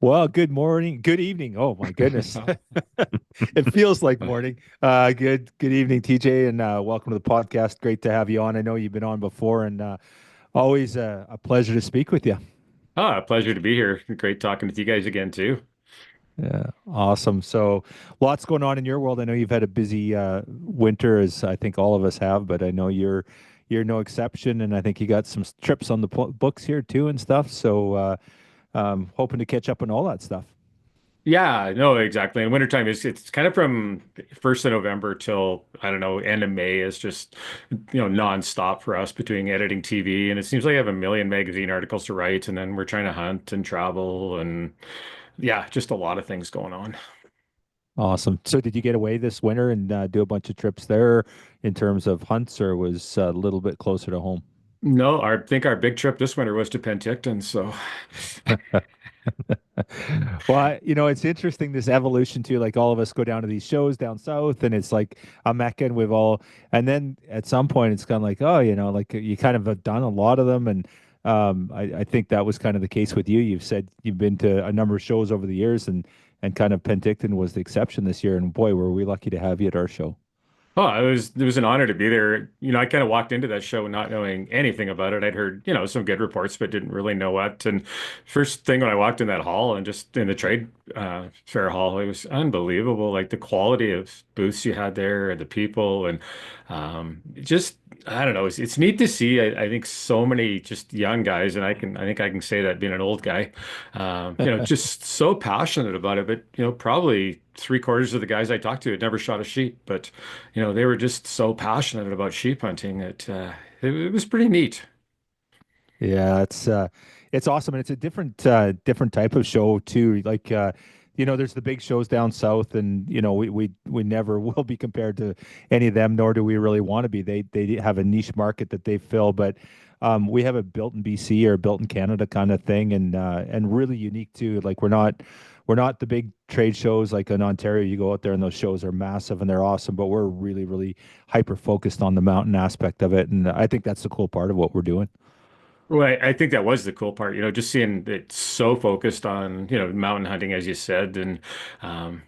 Well, good morning, good evening. Oh my goodness. It feels like morning. Good evening, TJ, and welcome to the podcast. Great to have you on. I know you've been on before, and always a pleasure to speak with you. Ah, pleasure to be here. Great talking with you guys again too. Yeah, awesome. So, lots going on in your world. I know you've had a busy winter, as I think all of us have, but I know you're no exception, and I think you got some trips on the books here too and stuff. So, hoping to catch up on all that stuff. Yeah, no, exactly. In wintertime it's kind of from 1st of November till I don't know, end of May is just nonstop for us between editing TV, and it seems like I have a million magazine articles to write, and then we're trying to hunt and travel, and yeah, just a lot of things going on. Awesome. So did you get away this winter and do a bunch of trips there in terms of hunts, or was a little bit closer to home? No, I think our big trip this winter was to Penticton, so Well, it's interesting this evolution too. Like all of us go down to these shows down south, and it's like a mecca, and we've all, and then at some point it's kind of like, oh, like you kind of have done a lot of them, and I think that was kind of the case with you. You've said you've been to a number of shows over the years, and kind of Penticton was the exception this year. And boy, were we lucky to have you at our show. oh, it was an honor to be there. I kind of walked into that show not knowing anything about it. I'd heard, some good reports, but didn't really know what. And first thing when I walked in that hall and just in the trade fair hall, it was unbelievable. Like the quality of booths you had there and the people and just I don't know. It's neat to see. I think so many just young guys, and I think I can say that being an old guy, just so passionate about it. But probably three-quarters of the guys I talked to had never shot a sheep, but they were just so passionate about sheep hunting that it was pretty neat. Yeah, it's awesome, and it's a different type of show too. Like there's the big shows down south, and we never will be compared to any of them, nor do we really want to be. They have a niche market that they fill, but we have a built in BC or built in Canada kind of thing, and really unique too. Like we're not the big trade shows like in Ontario. You go out there and those shows are massive and they're awesome, but we're really, really hyper focused on the mountain aspect of it, and I think that's the cool part of what we're doing. Well, I think that was the cool part, just seeing it so focused on, mountain hunting, as you said, and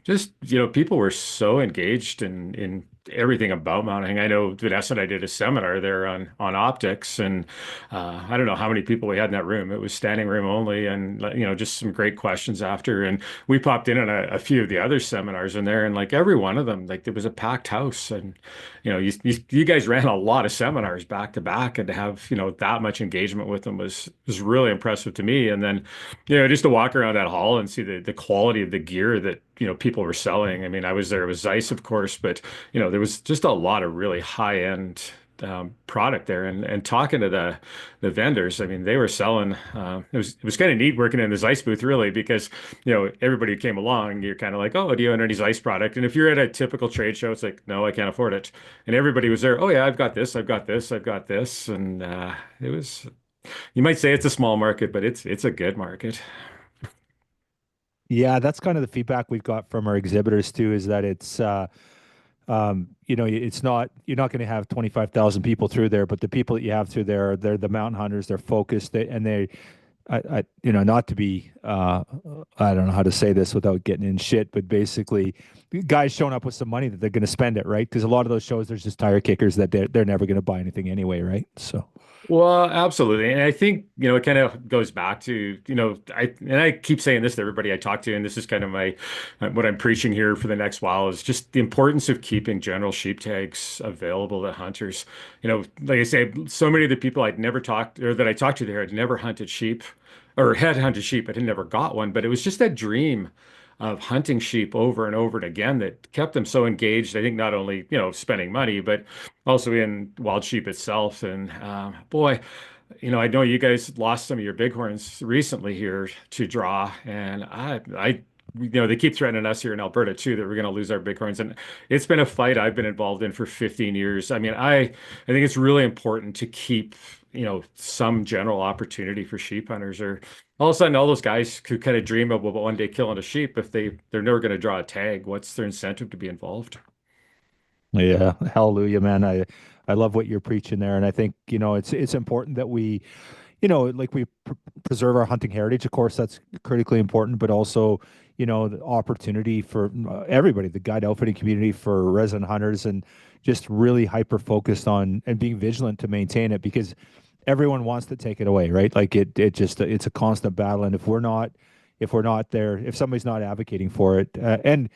just, people were so engaged in everything about mountain hunting. I know Vanessa and I did a seminar there on optics, and I don't know how many people we had in that room. It was standing room only, and just some great questions after. And we popped in on a few of the other seminars in there, and like every one of them, like there was a packed house, and you guys ran a lot of seminars back to back, and to have that much engagement with them was really impressive to me. And then just to walk around that hall and see the quality of the gear that people were selling. I mean, I was there. It was Zeiss, of course, but there was just a lot of really high end product there. And talking to the vendors, I mean, they were selling. It was kind of neat working in the Zeiss booth, really, because everybody who came along, you're kind of like, oh, do you have any Zeiss product? And if you're at a typical trade show, it's like, no, I can't afford it. And everybody was there. Oh yeah, I've got this, I've got this, I've got this, and it was. You might say it's a small market, but it's a good market. Yeah, that's kind of the feedback we've got from our exhibitors too, is that it's not, you're not going to have 25,000 people through there, but the people that you have through there, they're the mountain hunters, they're focused, not to be, I don't know how to say this without getting in shit, but basically, guys showing up with some money that they're going to spend it, right? Because a lot of those shows, there's just tire kickers that they're never going to buy anything anyway, right? So, Well, absolutely. And I think, it kind of goes back to, I keep saying this to everybody I talk to, and this is kind of what I'm preaching here for the next while is just the importance of keeping general sheep tags available to hunters. Like I say, so many of the people I'd never talked or that I talked to there had never hunted sheep or had hunted sheep, but had never got one. But it was just that dream of hunting sheep over and over and again that kept them so engaged. I think not only, spending money, but also in wild sheep itself. And boy, I know you guys lost some of your bighorns recently here to draw, and they keep threatening us here in Alberta too that we're going to lose our bighorns, and it's been a fight I've been involved in for 15 years. I mean, I think it's really important to keep some general opportunity for sheep hunters, or all of a sudden all those guys who kind of dream of one day killing a sheep, if they're never going to draw a tag, what's their incentive to be involved? yeah, hallelujah, man. I love what you're preaching there, and I think it's important that we like we preserve our hunting heritage. Of course, that's critically important, but also, the opportunity for everybody, the guide outfitting community, for resident hunters, and just really hyper focused on and being vigilant to maintain it because everyone wants to take it away, right? Like it's a constant battle. And if we're not there, if somebody's not advocating for it, and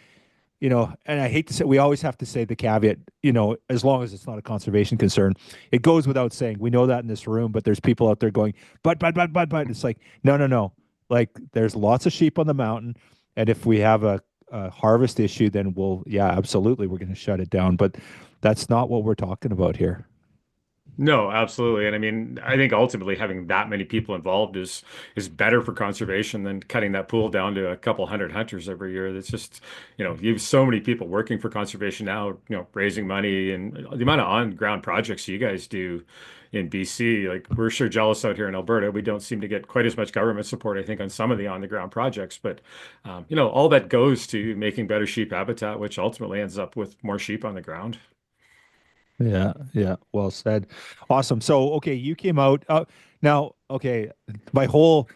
I hate to say, we always have to say the caveat, as long as it's not a conservation concern, it goes without saying. We know that in this room, but there's people out there going, but. It's like, no, no, no. Like, there's lots of sheep on the mountain. And if we have a harvest issue, then yeah, absolutely, we're going to shut it down. But that's not what we're talking about here. No, absolutely. And I mean, I think ultimately having that many people involved is better for conservation than cutting that pool down to a couple hundred hunters every year. That's just, you have so many people working for conservation now, raising money and the amount of on-ground projects you guys do in BC. Like we're sure jealous out here in Alberta. We don't seem to get quite as much government support, I think, on some of the on-the-ground projects. But all that goes to making better sheep habitat, which ultimately ends up with more sheep on the ground. Yeah, yeah, well said. Awesome. So, okay, you came out. Now, okay, my whole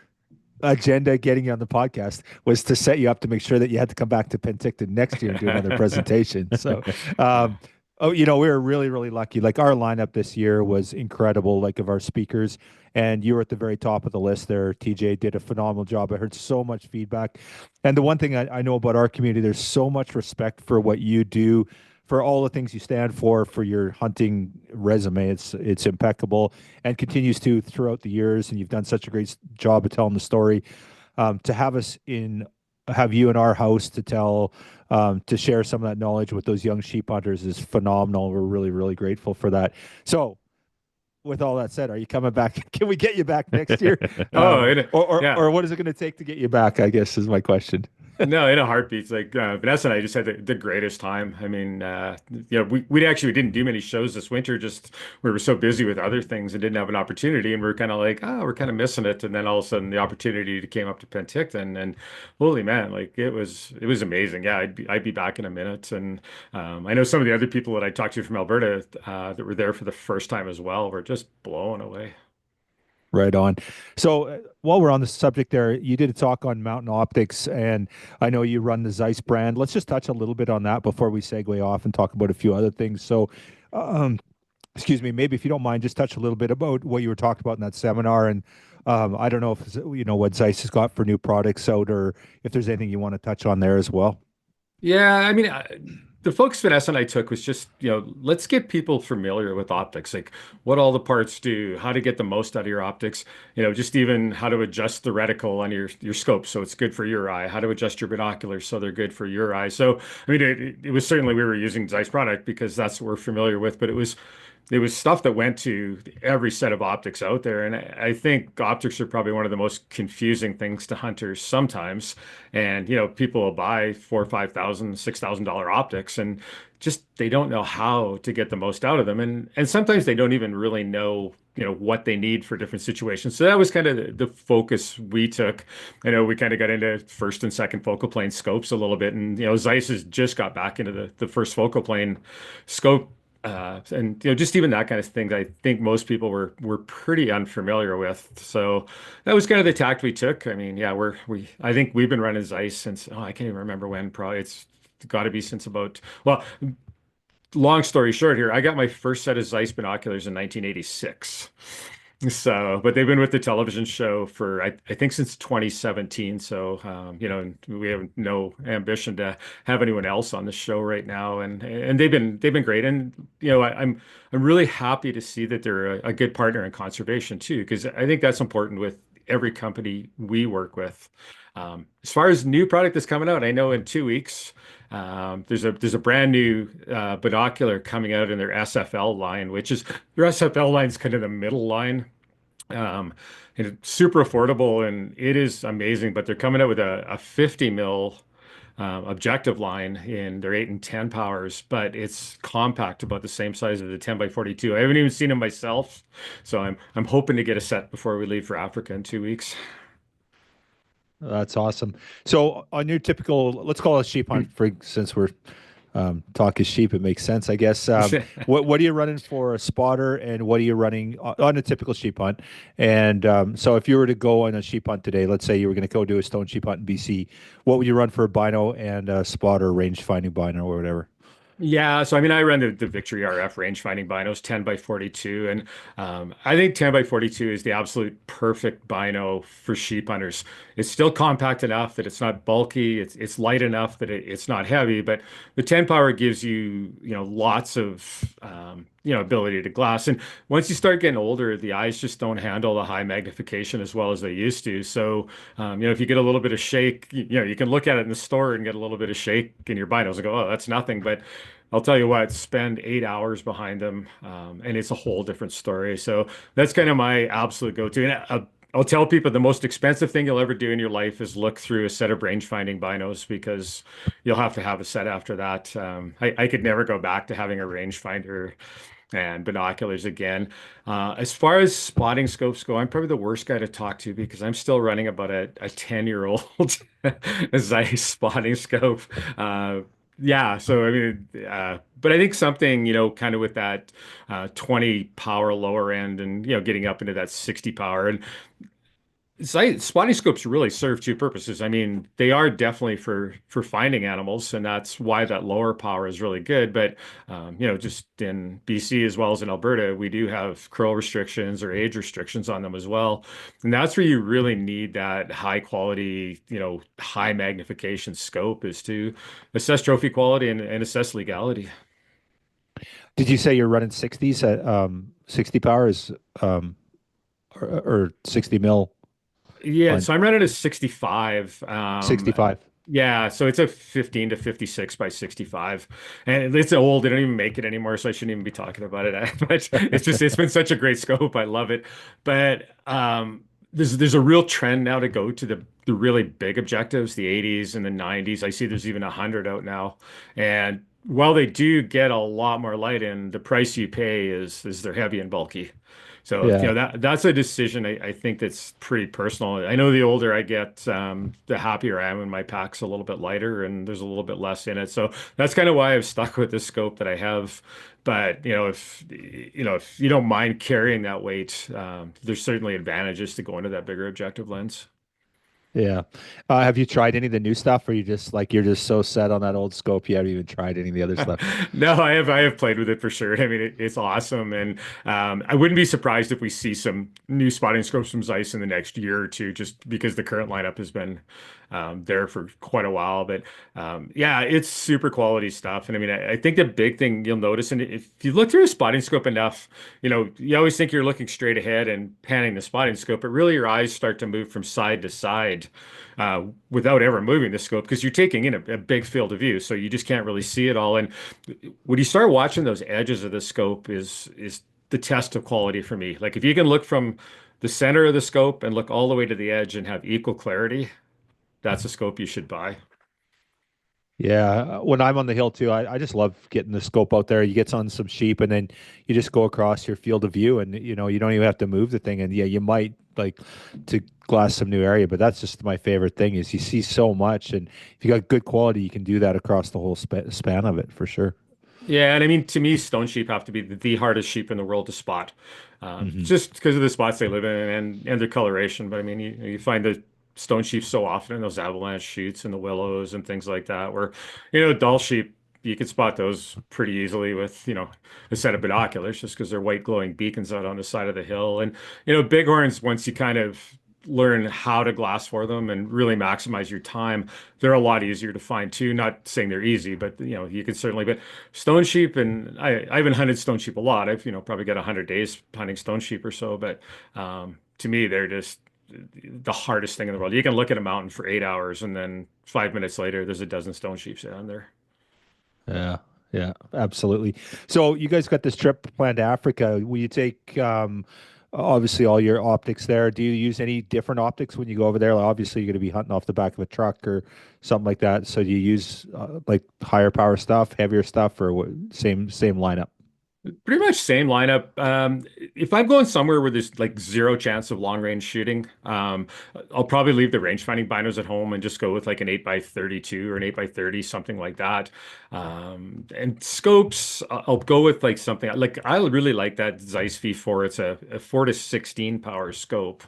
agenda getting you on the podcast was to set you up to make sure that you had to come back to Penticton next year and do another presentation. So, um, oh, we were really, really lucky. Like, our lineup this year was incredible, like, of our speakers, and you were at the very top of the list there. TJ did a phenomenal job. I heard so much feedback. And the one thing I know about our community, there's so much respect for what you do, for all the things you stand for your hunting resume. It's impeccable and continues to throughout the years. And you've done such a great job of telling the story. To have you in our house to share some of that knowledge with those young sheep hunters is phenomenal. We're really, really grateful for that. So, with all that said, are you coming back? Can we get you back next year? Oh, Or yeah. what is it going to take to get you back, I guess, is my question. No, in a heartbeat. It's like Vanessa and I just had the greatest time. I mean, we didn't do many shows this winter. Just we were so busy with other things and didn't have an opportunity. And we are kind of like, oh, we're kind of missing it. And then all of a sudden, the opportunity came up to Penticton, and holy man, like it was amazing. Yeah, I'd be back in a minute. And I know some of the other people that I talked to from Alberta that were there for the first time as well were just blown away. Right on. So, while we're on the subject there, you did a talk on mountain optics, and I know you run the Zeiss brand. Let's just touch a little bit on that before we segue off and talk about a few other things. So, um, excuse me, maybe if you don't mind, just touch a little bit about what you were talking about in that seminar. And I don't know if what Zeiss has got for new products out, or if there's anything you want to touch on there as well. Yeah, I mean, the focus Vanessa and I took was just, let's get people familiar with optics, like what all the parts do, how to get the most out of your optics, just even how to adjust the reticle on your scope so it's good for your eye, how to adjust your binoculars so they're good for your eye. So, I mean, it was certainly we were using Zeiss product because that's what we're familiar with, but it was stuff that went to every set of optics out there. And I think optics are probably one of the most confusing things to hunters sometimes. And, people will buy four, 5,000, $6,000 optics and just they don't know how to get the most out of them. And sometimes they don't even really know, what they need for different situations. So that was kind of the focus we took. I know we kind of got into first and second focal plane scopes a little bit. And, Zeiss has just got back into the first focal plane scope and just even that kind of thing I think most people were pretty unfamiliar with. So that was kind of the tact we took. I mean, yeah, I think we've been running Zeiss since I can't even remember when. Probably it's got to be since about well, long story short here, I got my first set of Zeiss binoculars in 1986. So, but they've been with the television show for I think since 2017. So, we have no ambition to have anyone else on the show right now, and they've been great. And I'm really happy to see that they're a good partner in conservation too, because I think that's important with every company we work with. As far as new product that's coming out, I know in 2 weeks. There's a brand new binocular coming out in their SFL line, which is their SFL line is kind of the middle line. Um, and it's super affordable and it is amazing, but they're coming out with a 50 mil objective line in their 8 and 10 powers, but it's compact, about the same size as the 10 by 42. I haven't even seen them myself, so I'm hoping to get a set before we leave for Africa in 2 weeks. That's awesome. So, on your typical, let's call it sheep hunt, for since we're Talk is sheep. It makes sense, I guess. What are you running for a spotter, and what are you running on a typical sheep hunt? And so, if you were to go on a sheep hunt today, let's say you were going to go do a stone sheep hunt in BC, what would you run for a bino and a spotter, range finding bino, or whatever? Yeah, so I mean, I run the Victory RF range finding binos, 10 by 42, and I think 10 by 42 is the absolute perfect bino for sheep hunters. It's still compact enough that it's not bulky, it's light enough that it's not heavy, but the 10 power gives you, lots of ability to glass. And once you start getting older, the eyes just don't handle the high magnification as well as they used to. So, if you get a little bit of shake, you can look at it in the store and get a little bit of shake in your binos and go, oh, that's nothing, but I'll tell you what, spend 8 hours behind them, and it's a whole different story. So that's kind of my absolute go-to. And I'll tell people the most expensive thing you'll ever do in your life is look through a set of range-finding binos because you'll have to have a set after that. I could never go back to having a rangefinder and binoculars again. As far as spotting scopes go, I'm probably the worst guy to talk to because I'm still running about a 10-year-old Zeiss spotting scope. Uh, yeah, so I mean, but I think something, kind of with that 20 power lower end and, getting up into that 60 power. And spotting scopes really serve two purposes. I mean, they are definitely for finding animals, and that's why that lower power is really good. But just in BC as well as in Alberta, we do have curl restrictions or age restrictions on them as well, and that's where you really need that high quality, high magnification scope is to assess trophy quality and assess legality. Did you say you're running 60s at 60 powers or 60 mil Yeah, on so I'm running a 65. 65? Yeah, so it's a 15 to 56 by 65. And it's old. They don't even make it anymore, so I shouldn't even be talking about it. But it's been such a great scope. I love it. But there's a real trend now to go to the really big objectives, the 80s and the 90s. I see there's even 100 out now. And while they do get a lot more light in, the price you pay is they're heavy and bulky. So, Yeah. that's a decision I think that's pretty personal. I know the older I get, the happier I am when my pack's a little bit lighter and there's a little bit less in it. So that's kind of why I've stuck with the scope that I have. But, if you don't mind carrying that weight, there's certainly advantages to going to that bigger objective lens. Yeah. Have you tried any of the new stuff, or you're just so set on that old scope you haven't even tried any of the other stuff? No, I have played with it for sure. I mean, it's awesome, and I wouldn't be surprised if we see some new spotting scopes from Zeiss in the next year or two, just because the current lineup has been there for quite a while. But yeah, it's super quality stuff. And I mean, I think the big thing you'll notice, and if you look through a spotting scope enough, you always think you're looking straight ahead and panning the spotting scope, but really your eyes start to move from side to side without ever moving the scope because you're taking in a big field of view, so you just can't really see it all. And when you start watching those edges of the scope is the test of quality for me. Like if you can look from the center of the scope and look all the way to the edge and have equal clarity, that's a scope you should buy. Yeah, when I'm on the hill too, I just love getting the scope out there. You get on some sheep, and then you just go across your field of view, and you don't even have to move the thing. And yeah, you might like to glass some new area, but that's just my favorite thing is you see so much, and if you got good quality, you can do that across the whole span of it for sure. Yeah, and I mean, to me, stone sheep have to be the hardest sheep in the world to spot, Hmm. just because of the spots they live in and their coloration. But I mean, you find the stone sheep so often in those avalanche shoots and the willows and things like that, where Dall sheep you can spot those pretty easily with a set of binoculars, just because they're white glowing beacons out on the side of the hill. And bighorns, once you kind of learn how to glass for them and really maximize your time, they're a lot easier to find too. Not saying they're easy, but you can certainly. But stone sheep, and I haven't hunted stone sheep a lot. I've probably got 100 days hunting stone sheep or so. But to me, they're just the hardest thing in the world. You can look at a mountain for 8 hours, and then 5 minutes later, there's a dozen stone sheep down there. Yeah, yeah, absolutely. So you guys got this trip planned to Africa. Will you take obviously all your optics there? Do you use any different optics when you go over there? Like, obviously, you're going to be hunting off the back of a truck or something like that. So do you use like higher power stuff, heavier stuff, or what, same lineup? Pretty much same lineup. If I'm going somewhere where there's like zero chance of long range shooting, I'll probably leave the range finding binos at home and just go with like an 8 by 32 or an 8 by 30, something like that. And scopes, I'll go with like something like I really like that Zeiss V4. It's a 4 to 16 power scope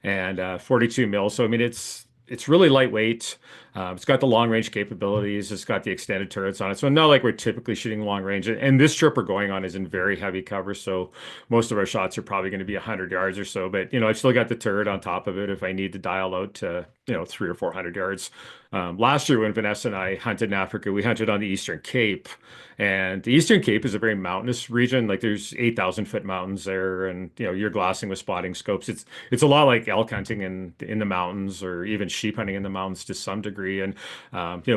and 42 mil. So I mean, it's really lightweight. It's got the long range capabilities. It's got the extended turrets on it. So not like we're typically shooting long range. And this trip we're going on is in very heavy cover. So most of our shots are probably going to be 100 yards or so. But I've still got the turret on top of it if I need to dial out to 300 or 400 yards. Last year when Vanessa and I hunted in Africa, we hunted on the Eastern Cape. And the Eastern Cape is a very mountainous region. Like there's 8,000-foot mountains there, and you're glassing with spotting scopes. It's a lot like elk hunting in the mountains, or even sheep hunting in the mountains to some degree. And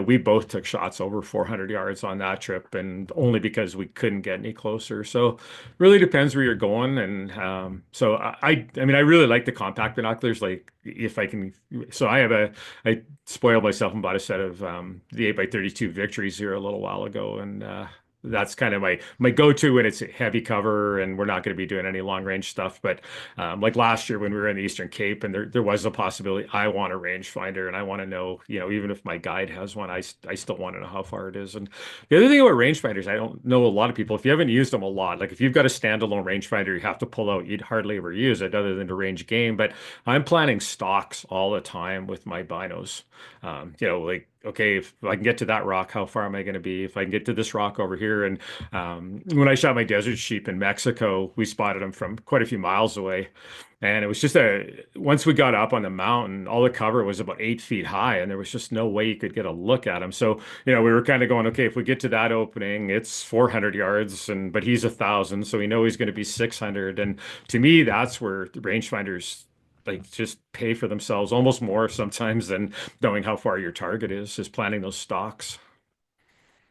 we both took shots over 400 yards on that trip, and only because we couldn't get any closer. So really depends where you're going. And so I mean, I really like the compact binoculars. Like if I can, so I spoiled myself and bought a set of the 8 by 32 Victories here a little while ago, and that's kind of my go-to when it's heavy cover and we're not going to be doing any long range stuff. But like last year when we were in the Eastern Cape and there was a possibility, I want a rangefinder and I want to know, even if my guide has one, I still want to know how far it is. And the other thing about rangefinders, I don't know a lot of people, if you haven't used them a lot, like if you've got a standalone rangefinder you have to pull out, you'd hardly ever use it other than to range game. But I'm planning stocks all the time with my binos. Like, okay, if I can get to that rock, how far am I going to be? If I can get to this rock over here. And when I shot my desert sheep in Mexico, we spotted them from quite a few miles away. And it was just once we got up on the mountain, all the cover was about 8 feet high, and there was just no way you could get a look at him. So, we were kind of going, okay, if we get to that opening, it's 400 yards, but he's 1,000, so we know he's going to be 600. And to me, that's where the rangefinders like just pay for themselves almost more sometimes than knowing how far your target is planning those stocks.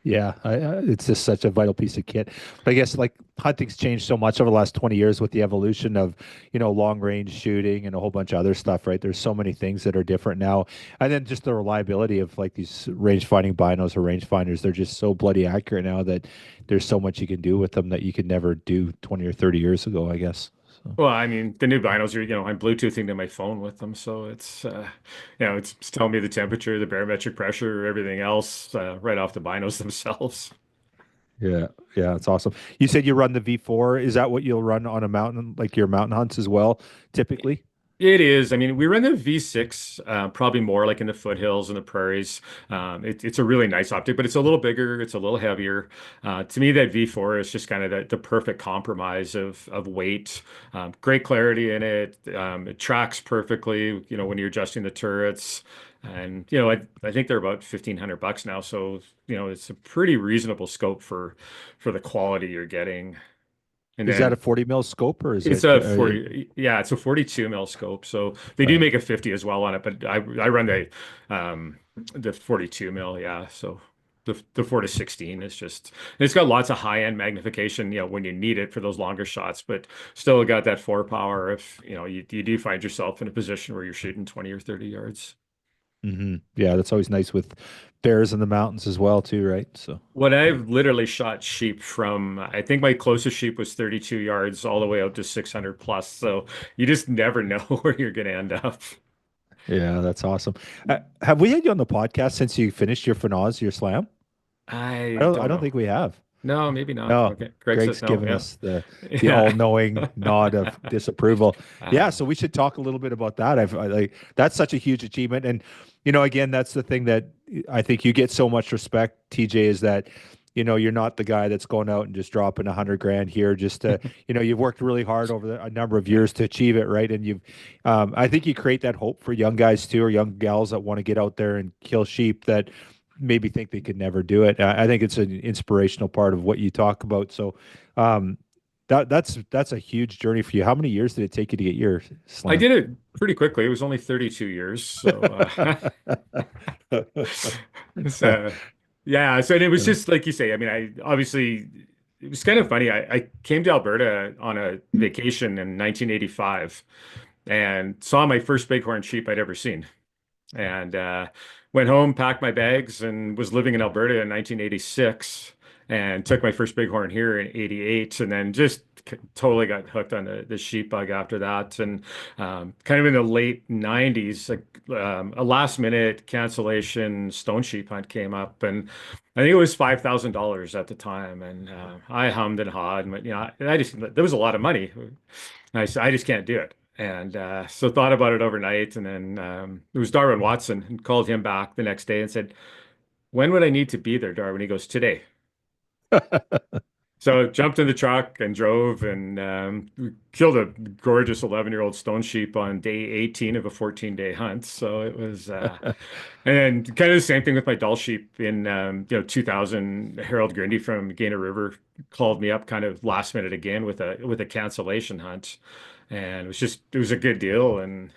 Yeah, it's just such a vital piece of kit. But I guess like hunting's changed so much over the last 20 years with the evolution of, long range shooting and a whole bunch of other stuff, right? There's so many things that are different now. And then just the reliability of like these range finding binos or range finders, they're just so bloody accurate now that there's so much you can do with them that you could never do 20 or 30 years ago, I guess. So, Well, I mean, the new binos are, I'm Bluetoothing to my phone with them, so it's telling me the temperature, the barometric pressure, everything else right off the binos themselves. yeah, yeah, it's awesome. You said you run the V4. Is that what you'll run on a mountain, like your mountain hunts as well, typically? It is. I mean, we run the V6, probably more like in the foothills and the prairies. It's a really nice optic, but it's a little bigger, it's a little heavier. To me, that V4 is just kind of the perfect compromise of weight, great clarity in it. It tracks perfectly, when you're adjusting the turrets. And I think they're about $1,500 now, so it's a pretty reasonable scope for the quality you're getting. And Is that a then 40 mil scope or is it's it a 40, yeah, it's a 42 mil scope. So they do right? make a 50 as well on it, but I run the 42 mil, yeah. So the 4 to 16 is just it's got lots of high-end magnification, when you need it for those longer shots, but still got that 4 power if you do find yourself in a position where you're shooting 20 or 30 yards. Yeah, that's always nice with bears in the mountains as well, too, right? So, What I've literally shot sheep from, I think my closest sheep was 32 yards all the way out to 600 plus. So you just never know where you're going to end up. yeah, that's awesome. Have we had you on the podcast since you finished your finals, your slam? I I don't. I don't don't know. think we have. No, maybe not. No, Okay. Greg says Greg's no. given Yeah. us the Yeah. all-knowing nod of disapproval. Yeah, Uh, so we should talk a little bit about that. Like that's such a huge achievement, and again, that's the thing that I think you get so much respect, TJ, is that you're not the guy that's going out and just dropping 100 grand here just to you've worked really hard over a number of yeah. years to achieve it, right? And I think you create that hope for young guys too, or young gals that want to get out there and kill sheep that maybe think they could never do it. I think it's an inspirational part of what you talk about. So um, that's a huge journey for you. How many years did it take you to get your I slam? did it pretty quickly. It was only 32 years. So, so yeah. So and it was just like you say. I mean, I obviously it was kind of funny. I came to Alberta on a vacation in 1985 and saw my first bighorn sheep I'd ever seen. And went home, packed my bags, and was living in Alberta in 1986. and took my first bighorn here in '88, and then just totally got hooked on the sheep bug after that. And kind of in the late '90s, like a last minute cancellation stone sheep hunt came up, and I think it was $5,000 at the time, and I hummed and hawed, but I just there was a lot of money. I said, I just can't do it. And so thought about it overnight, and then it was Darwin Watson, and called him back the next day and said, "When would I need to be there, Darwin?" He goes, "Today." So jumped in the truck and drove, and we killed a gorgeous 11-year-old stone sheep on day 18 of a 14-day hunt. So it was, and then kind of the same thing with my Dall sheep in 2000. Harold Grindy from Gaina River called me up kind of last minute again with a cancellation hunt, and it was a good deal, and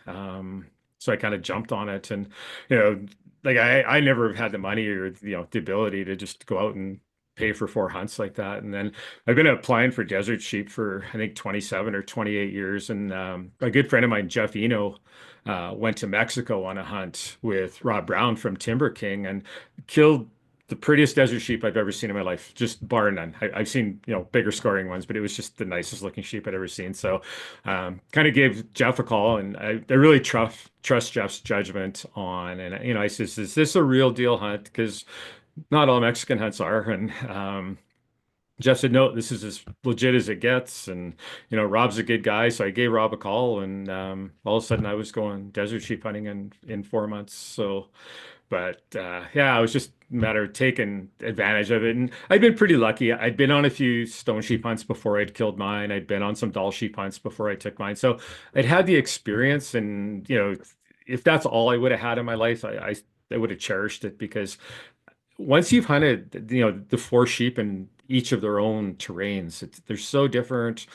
so I kind of jumped on it, and you know like I never had the money or the ability to just go out and pay for 4 hunts like that. And then I've been applying for desert sheep for I think 27 or 28 years. And a good friend of mine, Jeff Eno, went to Mexico on a hunt with Rob Brown from Timber King and killed the prettiest desert sheep I've ever seen in my life, just bar none. I've seen bigger scoring ones, but it was just the nicest looking sheep I'd ever seen. So kind of gave Jeff a call, and I really trust Jeff's judgment on. And I says, is this a real deal hunt? Because not all Mexican hunts are. And Jeff said, no, this is as legit as it gets. And, Rob's a good guy. So I gave Rob a call, and all of a sudden I was going desert sheep hunting in 4 months. So, but yeah, it was just a matter of taking advantage of it. And I'd been pretty lucky. I'd been on a few stone sheep hunts before I'd killed mine. I'd been on some Dall sheep hunts before I took mine. So I'd had the experience. And, if that's all I would have had in my life, I would have cherished it, because once you've hunted, the 4 sheep in each of their own terrains, they're so different.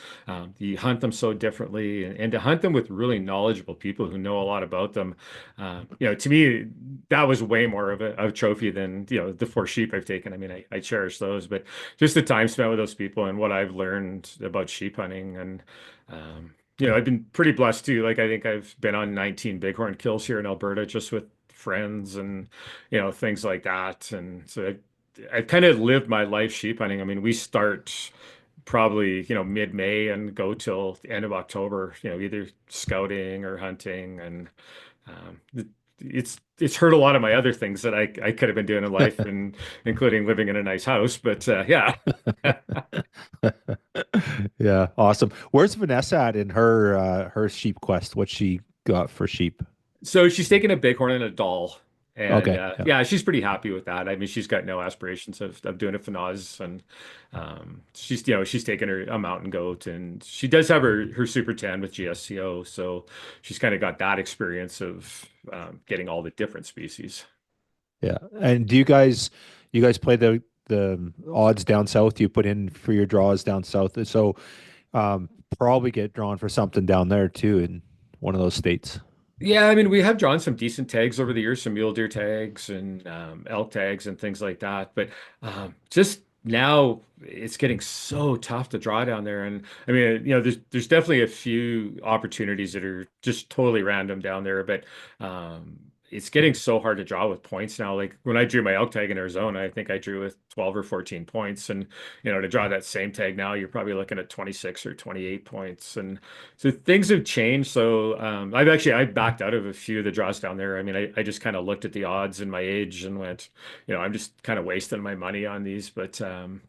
You hunt them so differently, and to hunt them with really knowledgeable people who know a lot about them, to me, that was way more of a trophy than the 4 sheep I've taken. I mean, I cherish those, but just the time spent with those people and what I've learned about sheep hunting, and I've been pretty blessed too. Like I think I've been on 19 bighorn kills here in Alberta just with friends and things like that. And so I've kind of lived my life sheep hunting. I mean, we start probably mid-May and go till the end of October, either scouting or hunting. And it's hurt a lot of my other things that I could have been doing in life, and including living in a nice house. But yeah. Yeah, awesome. Where's Vanessa at in her sheep quest? What she got for sheep? So she's taken a bighorn and a Dall. And Okay, yeah. yeah, she's pretty happy with that. I mean, she's got no aspirations of doing a Fanaz, and she's taken her a mountain goat, and she does have her Super 10 with GSCO, so she's kind of got that experience of getting all the different species. Yeah. And do you guys play the odds down south you put in for your draws down south? So um probably get drawn for something down there too in one of those states. Yeah, I mean, we have drawn some decent tags over the years, some mule deer tags and elk tags and things like that. But just now, it's getting so tough to draw down there. And I mean, there's definitely a few opportunities that are just totally random down there. But it's getting so hard to draw with points now. Like when I drew my elk tag in Arizona, I think I drew with 12 or 14 points. And to draw that same tag now, you're probably looking at 26 or 28 points. And so things have changed. So I backed out of a few of the draws down there. I mean, I just kind of looked at the odds and my age and went, I'm just kind of wasting my money on these. But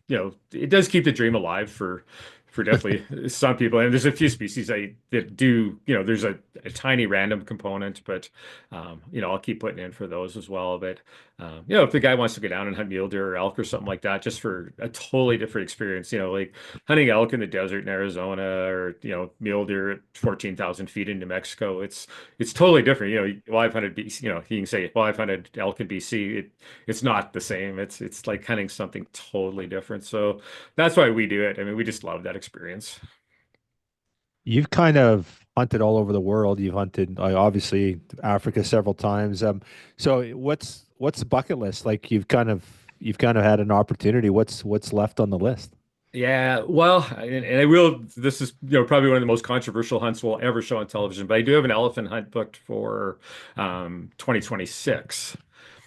it does keep the dream alive for definitely some people. And there's a few species that do, there's a tiny random component, but I'll keep putting in for those as well. But if the guy wants to go down and hunt mule deer or elk or something like that, just for a totally different experience, like hunting elk in the desert in Arizona, or mule deer at 14,000 feet in New Mexico, it's totally different. Well, I've hunted BC, you can say, well, I've hunted elk in BC. It's not the same. It's like hunting something totally different. So that's why we do it. I mean, we just love that experience. You've kind of hunted all over the world. You've hunted obviously Africa several times. So what's the bucket list? Like you've kind of had an opportunity. What's left on the list? Yeah, well, and I will. This is probably one of the most controversial hunts we'll ever show on television. But I do have an elephant hunt booked for 2026.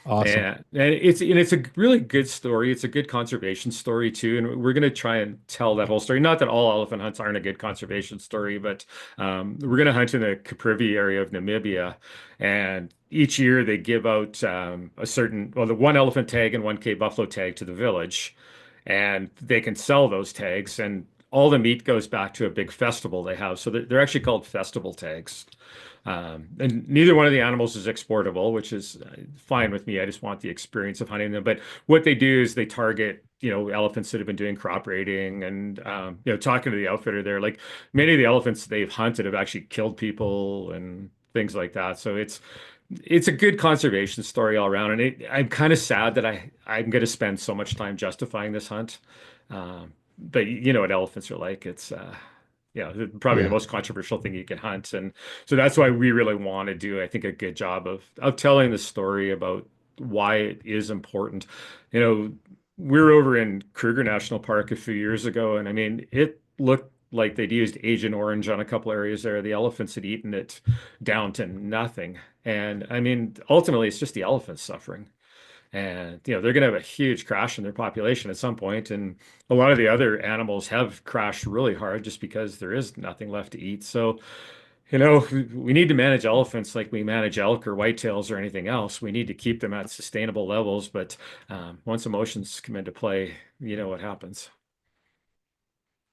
Awesome. And it's a really good story. It's a good conservation story too, and we're going to try and tell that whole story. Not that all elephant hunts aren't a good conservation story, but we're going to hunt in the Caprivi area of Namibia, and each year they give out the one elephant tag and one Cape buffalo tag to the village, and they can sell those tags, and all the meat goes back to a big festival they have. So they're actually called festival tags. And neither one of the animals is exportable, which is fine with me. I just want the experience of hunting them. But what they do is they target, elephants that have been doing crop raiding and, talking to the outfitter there. Like many of the elephants they've hunted have actually killed people and things like that. So it's a good conservation story all around. And I'm kind of sad that I'm going to spend so much time justifying this hunt. But you know what elephants are like. It's probably the Yeah. most controversial thing you can hunt. And so that's why we really want to do, I think, a good job of telling the story about why it is important. You know, we were over in Kruger National Park a few years ago, and I mean, it looked like they'd used Agent Orange on a couple areas there. The elephants had eaten it down to nothing. And I mean, ultimately, it's just the elephants suffering. And they're going to have a huge crash in their population at some point, and a lot of the other animals have crashed really hard just because there is nothing left to eat. So, we need to manage elephants like we manage elk or whitetails or anything else. We need to keep them at sustainable levels, but once emotions come into play, you know what happens.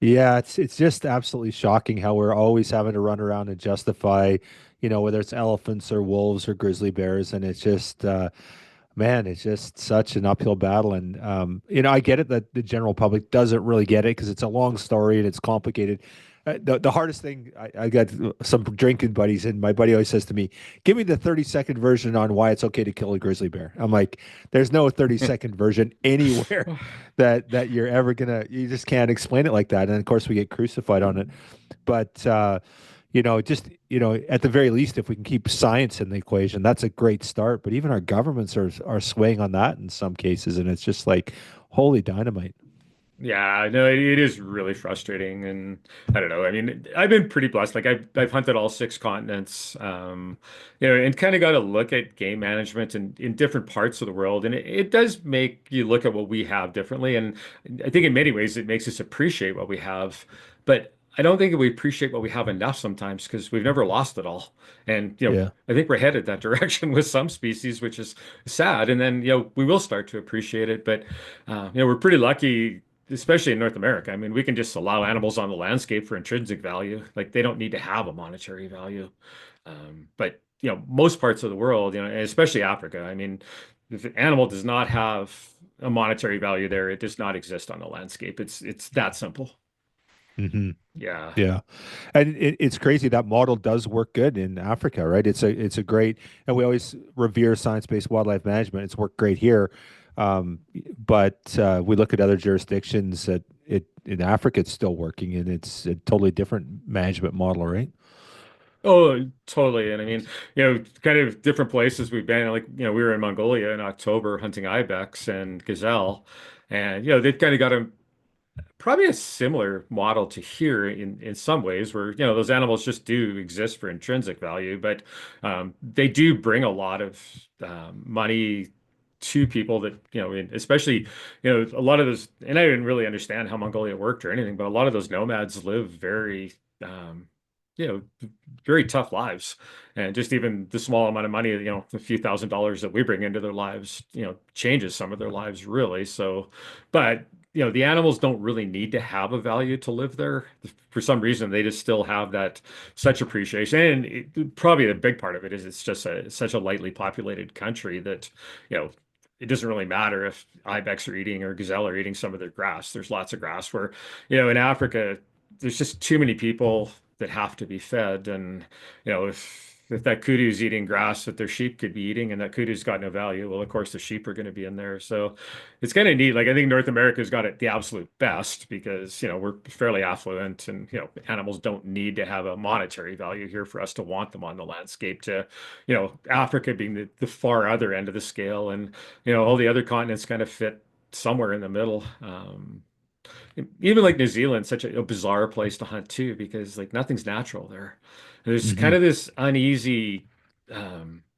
Yeah, it's just absolutely shocking how we're always having to run around and justify, whether it's elephants or wolves or grizzly bears, and it's just man, it's just such an uphill battle. And I get it that the general public doesn't really get it because it's a long story and it's complicated. The hardest thing, I got some drinking buddies, and my buddy always says to me, "Give me the 30-second version on why it's okay to kill a grizzly bear." I'm like, "There's no 30-second version anywhere that you're ever gonna. You just can't explain it like that." And of course, we get crucified on it. But just at the very least, if we can keep science in the equation, that's a great start. But even our governments are swaying on that in some cases, and it's just like holy dynamite. Yeah, no, it is really frustrating, and I don't know. I mean, I've been pretty blessed. Like I've hunted all six continents, and kind of got to look at game management in different parts of the world, and it does make you look at what we have differently. And I think in many ways it makes us appreciate what we have, but I don't think we appreciate what we have enough sometimes because we've never lost it all. And Yeah. I think we're headed that direction with some species, which is sad. And then we will start to appreciate it, but we're pretty lucky especially in North America. I mean, we can just allow animals on the landscape for intrinsic value. Like they don't need to have a monetary value. But most parts of the world, and especially Africa, I mean, if an animal does not have a monetary value there, it does not exist on the landscape. It's that simple. Hmm. Yeah. Yeah, and it's crazy that model does work good in Africa, right? It's a great, and we always revere science-based wildlife management. It's worked great here, um, but we look at other jurisdictions that it in Africa it's still working, and it's a totally different management model, right? Oh, totally. And I mean, kind of different places we've been. Like, we were in Mongolia in October hunting ibex and gazelle, and they've kind of got a probably a similar model to here in some ways, where those animals just do exist for intrinsic value, but they do bring a lot of money to people that especially a lot of those. And I didn't really understand how Mongolia worked or anything, but a lot of those nomads live very um, you know very tough lives, and just even the small amount of money, a few $1,000s that we bring into their lives, changes some of their lives really. So, but the animals don't really need to have a value to live there. For some reason, they just still have that such appreciation. And probably the big part of it is it's just such a lightly populated country that, it doesn't really matter if ibex are eating or gazelle are eating some of their grass. There's lots of grass where, in Africa, there's just too many people that have to be fed. And, if that kudu's eating grass that their sheep could be eating and that kudu's got no value, well, of course, the sheep are going to be in there. So it's kind of neat. Like I think North America's got it the absolute best because, we're fairly affluent and, animals don't need to have a monetary value here for us to want them on the landscape to, Africa being the far other end of the scale and, all the other continents kind of fit somewhere in the middle. Even like New Zealand, such a bizarre place to hunt too, because like nothing's natural there. There's kind Hmm. of this uneasy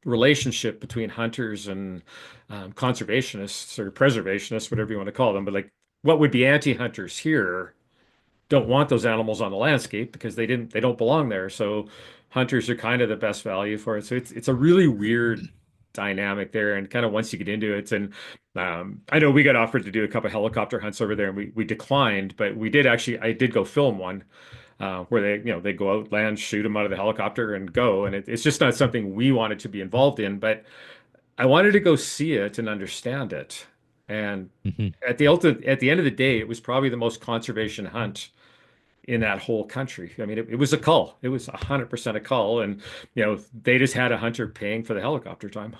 relationship between hunters and conservationists or preservationists, whatever you want to call them. But like, what would be anti-hunters here don't want those animals on the landscape because they don't belong there. So hunters are kind of the best value for it. So it's a really weird dynamic there. And kind of once you get into it, and I know we got offered to do a couple helicopter hunts over there, and we declined, but we did actually I did go film one where they go out, land, shoot them out of the helicopter, and go. And it's just not something we wanted to be involved in, but I wanted to go see it and understand it. And Mhm. at the end of the day, it was probably the most conservation hunt in that whole country. I mean, it was a cull. It was 100% a cull, and they just had a hunter paying for the helicopter time.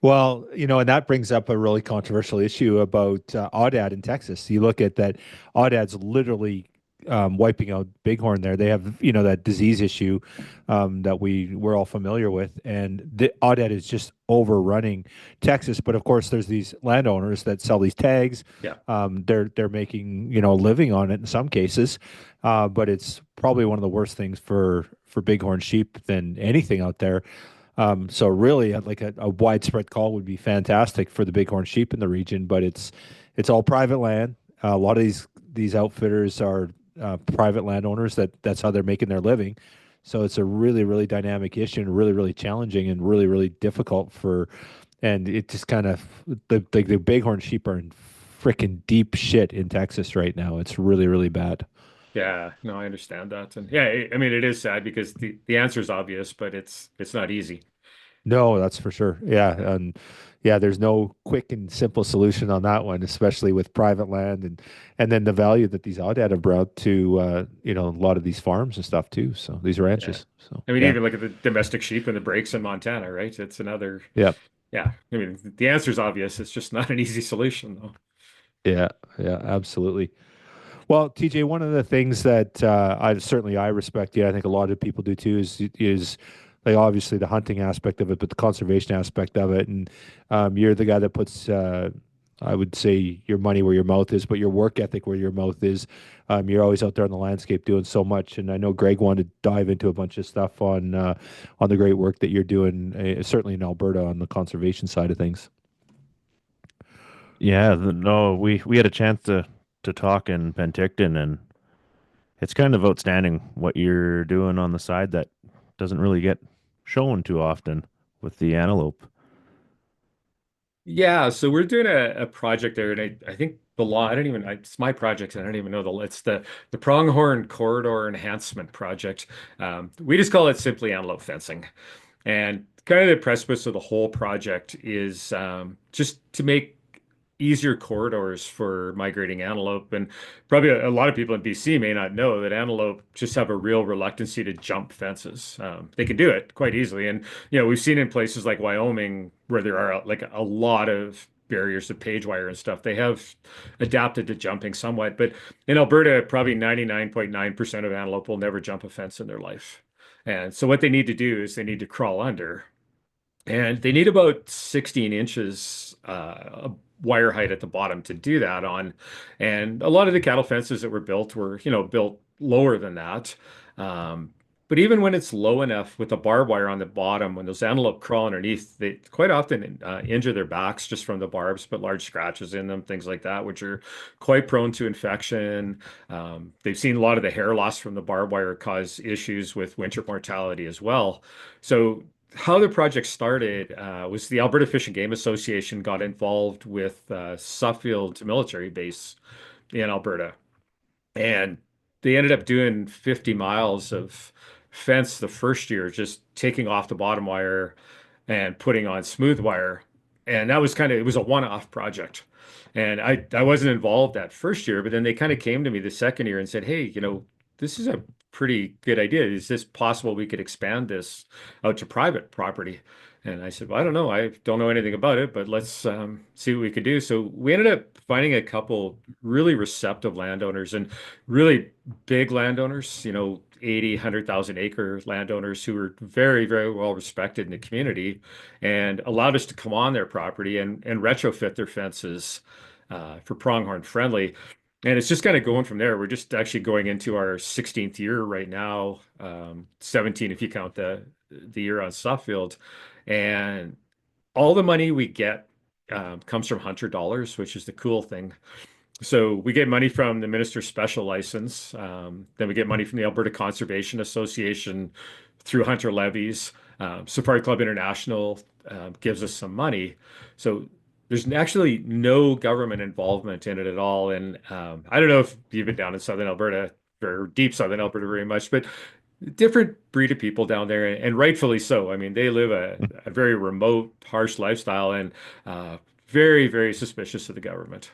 Well, and that brings up a really controversial issue about aoudad in Texas. You look at that, aoudad's literally wiping out bighorn there. They have, that disease issue that we're all familiar with, and the aoudad is just overrunning Texas. But of course, there's these landowners that sell these tags. Yeah, They're making, a living on it in some cases, but it's probably one of the worst things for bighorn sheep than anything out there. So really, like a widespread call would be fantastic for the bighorn sheep in the region, but it's all private land. A lot of these outfitters are private landowners that's how they're making their living. So it's a really, really dynamic issue and really, really challenging and really, really difficult and it just kind of the bighorn sheep are in freaking deep shit in Texas right now. It's really, really bad. yeah, no, I understand that, and yeah, I mean, it is sad because the answer is obvious, but it's not easy. No, that's for sure. Yeah, and yeah, there's no quick and simple solution on that one, especially with private land and then the value that these aoudad have brought to a lot of these farms and stuff too. So these Yeah, ranches. So I mean, yeah, even look at the domestic sheep and the breaks in Montana, right? It's another, yeah, yeah. I mean, the answer is obvious. It's just not an easy solution, though. yeah, yeah, absolutely. Well, TJ, one of the things that I respect, yeah, I think a lot of people do too, is like obviously the hunting aspect of it, but the conservation aspect of it. And you're the guy that puts, I would say, your money where your mouth is, but your work ethic where your mouth is. You're always out there on the landscape doing so much. And I know Greg wanted to dive into a bunch of stuff on the great work that you're doing, certainly in Alberta on the conservation side of things. Yeah, no, we had a chance to talk in Penticton, and it's kind of outstanding what you're doing on the side that doesn't really get shown too often with the antelope. Yeah, so we're doing a project there, and I think the law. I don't even. It's my project. And I don't even know it's the pronghorn corridor enhancement project. We just call it simply antelope fencing, and kind of the precipice of the whole project is just to make easier corridors for migrating antelope. And probably a lot of people in BC may not know that antelope just have a real reluctancy to jump fences. They can do it quite easily. And, we've seen in places like Wyoming where there are like a lot of barriers of page wire and stuff. They have adapted to jumping somewhat. But in Alberta, probably 99.9% of antelope will never jump a fence in their life. And so what they need to do is they need to crawl under. And they need about 16 inches wire height at the bottom to do that on. And a lot of the cattle fences that were built were, built lower than that. Um, but even when it's low enough with the barbed wire on the bottom, when those antelope crawl underneath, they quite often injure their backs just from the barbs, put large scratches in them, things like that, which are quite prone to infection. They've seen a lot of the hair loss from the barbed wire cause issues with winter mortality as well. So how the project started was the Alberta Fish and Game Association got involved with Suffield military base in Alberta, and they ended up doing 50 miles of fence the first year, just taking off the bottom wire and putting on smooth wire. And that was it was a one-off project. And I wasn't involved that first year, but then they kind of came to me the second year and said, "Hey, this is a pretty good idea. Is this possible we could expand this out to private property?" And I said, "Well, I don't know. I don't know anything about it, but let's see what we could do." So we ended up finding a couple really receptive landowners and really big landowners, 80, 100,000 acre landowners who were very, very well respected in the community and allowed us to come on their property and retrofit their fences for pronghorn friendly. And it's just kind of going from there. We're just actually going into our 16th year right now, 17 if you count the year on Suffield, and all the money we get comes from hunter dollars, which is the cool thing. So we get money from the minister's special license. Then we get money from the Alberta Conservation Association through hunter levies. Safari Club International gives us some money. So there's actually no government involvement in it at all. And I don't know if you've been down in southern Alberta or deep southern Alberta very much, but different breed of people down there, and rightfully so. I mean, they live a very remote, harsh lifestyle and very, very suspicious of the government.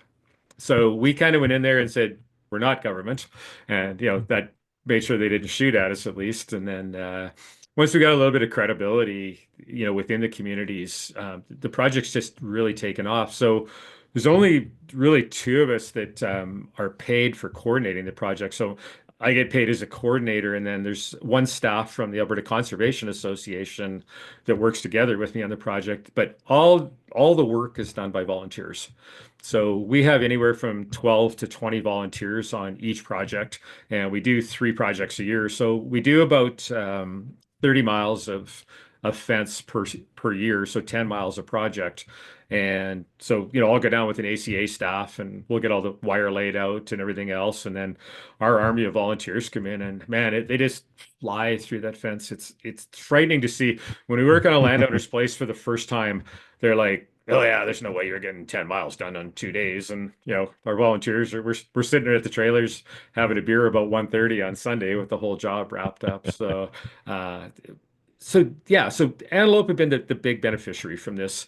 So we kind of went in there and said, we're not government. And, that made sure they didn't shoot at us at least. And then once we got a little bit of credibility, within the communities, the project's just really taken off. So there's only really two of us that are paid for coordinating the project. So I get paid as a coordinator, and then there's one staff from the Alberta Conservation Association that works together with me on the project. But all the work is done by volunteers. So we have anywhere from 12 to 20 volunteers on each project, and we do 3 projects a year. So we do about 30 miles of fence per year, so 10 miles a project. And so, I'll go down with an ACA staff and we'll get all the wire laid out and everything else. And then our army of volunteers come in, and man, they just fly through that fence. It's frightening to see. When we work on a landowner's place for the first time, they're like, oh yeah, there's no way you're getting 10 miles done on 2 days. And, our volunteers we're sitting there at the trailers having a beer about 1:30 on Sunday with the whole job wrapped up. So, so antelope have been the big beneficiary from this.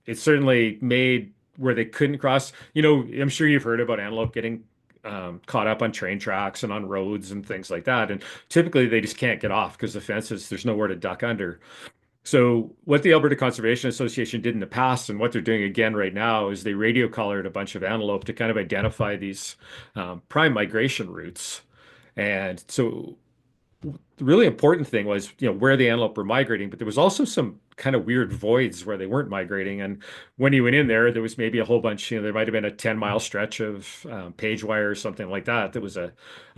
It certainly made where they couldn't cross. I'm sure you've heard about antelope getting caught up on train tracks and on roads and things like that. And typically they just can't get off because the fences, there's nowhere to duck under. So what the Alberta Conservation Association did in the past, and what they're doing again right now, is they radio collared a bunch of antelope to kind of identify these prime migration routes. And so the really important thing was, where the antelope were migrating, but there was also some kind of weird voids where they weren't migrating. And when you went in there was maybe a whole bunch, there might have been a 10-mile stretch of page wire or something like that. That was a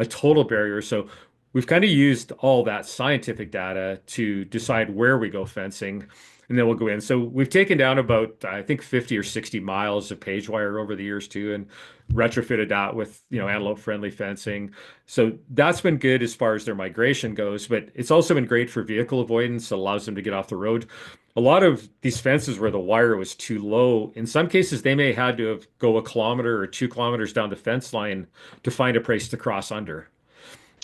total barrier. So we've kind of used all that scientific data to decide where we go fencing, and then we'll go in. So we've taken down about, I think, 50 or 60 miles of page wire over the years too, and retrofitted that with, antelope friendly fencing. So that's been good as far as their migration goes, but it's also been great for vehicle avoidance. It allows them to get off the road. A lot of these fences where the wire was too low, in some cases, they may had to go a kilometer or 2 kilometers down the fence line to find a place to cross under.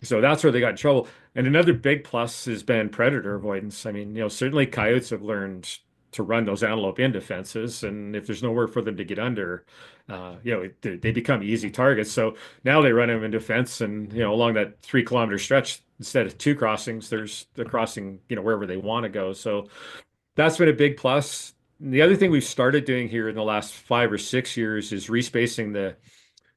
So that's where they got in trouble. And another big plus has been predator avoidance. I mean, certainly coyotes have learned to run those antelope into fences, and if there's nowhere for them to get under, they become easy targets. So now they run them into a fence, and along that 3 kilometer stretch, instead of 2 crossings, there's the crossing, wherever they want to go. So that's been a big plus. And the other thing we've started doing here in the last 5 or 6 years is respacing the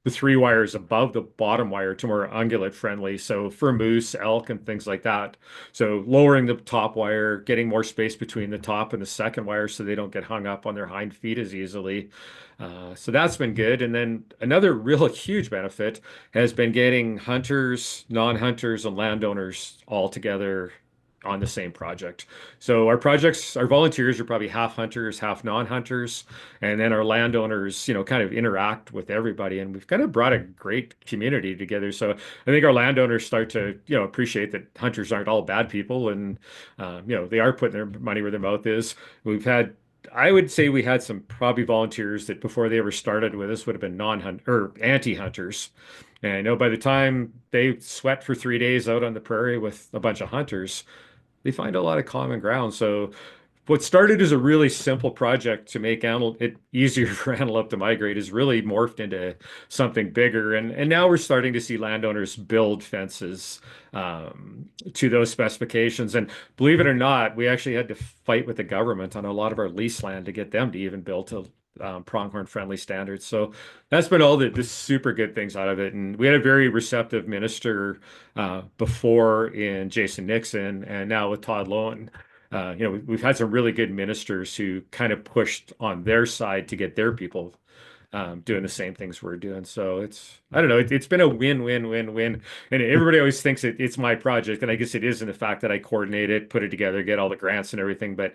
3 wires above the bottom wire to more ungulate friendly. So for moose, elk, and things like that. So lowering the top wire, getting more space between the top and the second wire so they don't get hung up on their hind feet as easily. So that's been good. And then another real huge benefit has been getting hunters, non-hunters, and landowners all together on the same project. So our volunteers are probably half hunters, half non-hunters, and then our landowners, kind of interact with everybody, and we've kind of brought a great community together. So I think our landowners start to, appreciate that hunters aren't all bad people, and they are putting their money where their mouth is. I would say we had some probably volunteers that before they ever started with us would have been non-hunt or anti-hunters. And I know by the time they sweat for 3 days out on the prairie with a bunch of hunters, they find a lot of common ground. So what started as a really simple project to make it easier for antelope to migrate is really morphed into something bigger. And now we're starting to see landowners build fences to those specifications. And believe it or not, we actually had to fight with the government on a lot of our lease land to get them to even build to pronghorn friendly standards. So that's been all the super good things out of it. And we had a very receptive minister before in Jason Nixon, and now with Todd Lowen. We've had some really good ministers who kind of pushed on their side to get their people doing the same things we're doing. So I don't know, it's been a win-win-win-win. And everybody always thinks it's my project. And I guess it is in the fact that I coordinate it, put it together, get all the grants and everything. But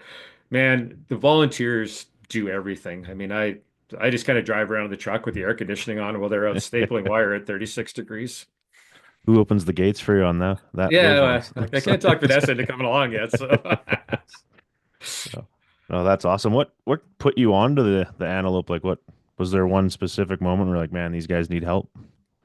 man, the volunteers do everything. I mean, I just kind of drive around in the truck with the air conditioning on while they're out stapling wire at 36 degrees. Who opens the gates for you on that those Yeah, ones? I can't talk Vanessa into coming along yet. So Oh, oh, that's awesome. What put you onto the antelope? Like, what was there one specific moment where like, man, these guys need help?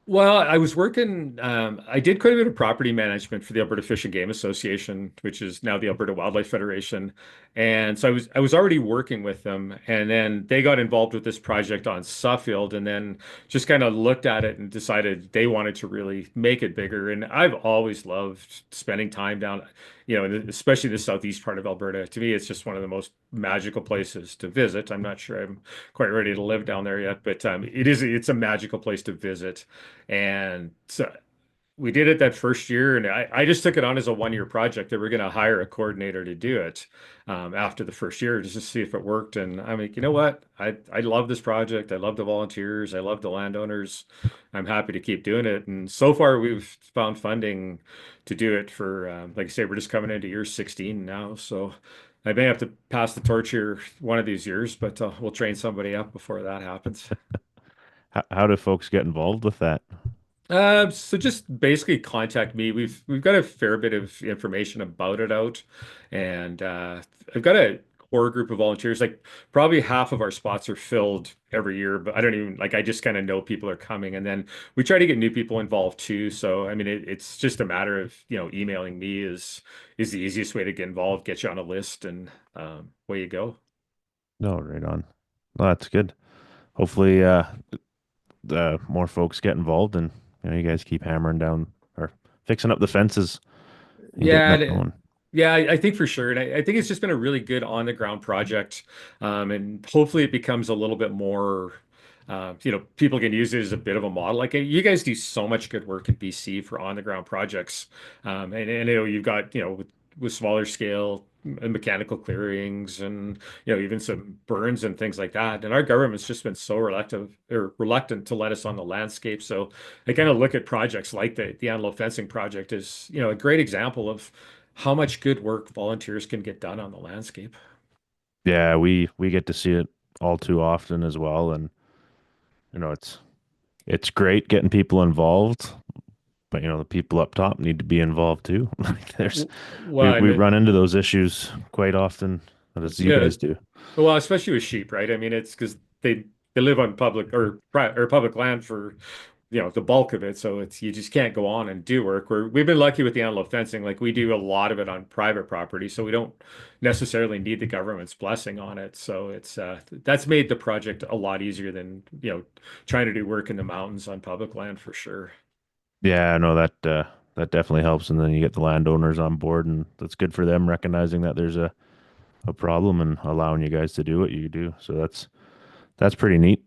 Well, I was working, I did quite a bit of property management for the Alberta Fish and Game Association, which is now the Alberta Wildlife Federation. And so I was already working with them. And then they got involved with this project on Suffield and then just kind of looked at it and decided they wanted to really make it bigger. And I've always loved spending time down, especially the southeast part of Alberta. To me, it's just one of the most magical places to visit. I'm not sure I'm quite ready to live down there yet, but it's a magical place to visit. And so we did it that first year, and I just took it on as a 1 year project. They were going to hire a coordinator to do it after the first year just to see if it worked. And I'm like, you know what? I love this project. I love the volunteers. I love the landowners. I'm happy to keep doing it. And so far, we've found funding to do it for, like I say, we're just coming into year 16 now. So I may have to pass the torch here one of these years, but we'll train somebody up before that happens. How do folks get involved with that? So just basically contact me. We've got a fair bit of information about it out, and I've got a core group of volunteers. Like probably half of our spots are filled every year, but I don't even like I just kind of know people are coming, and then we try to get new people involved too. So I mean, it's just a matter of emailing me is the easiest way to get involved, get you on a list, and away you go. No, right on. Well, that's good. Hopefully, the more folks get involved, and you guys keep hammering down or fixing up the fences and getting Yeah, that going. yeah, I think for sure. And I think it's just been a really good on the ground project. And hopefully it becomes a little bit more, people can use it as a bit of a model. Like you guys do so much good work in BC for on the ground projects. And you've got, with smaller scale mechanical clearings and, even some burns and things like that. And our government's just been so reluctant to let us on the landscape. So I kind of look at projects like the antelope fencing project as, a great example of how much good work volunteers can get done on the landscape. Yeah, we get to see it all too often as well, and it's great getting people involved, but the people up top need to be involved too. Like there's we Well, we run into those issues quite often, as you yeah, guys do. well, especially with sheep, right? I mean, it's because they live on public or public land for the bulk of it, so it's you just can't go on and do work. We've been lucky with the antelope fencing, like we do a lot of it on private property, so we don't necessarily need the government's blessing on it. So it's that's made the project a lot easier than trying to do work in the mountains on public land for sure. Yeah, I know that definitely helps, and then you get the landowners on board, and that's good for them recognizing that there's a problem and allowing you guys to do what you do. So that's pretty neat.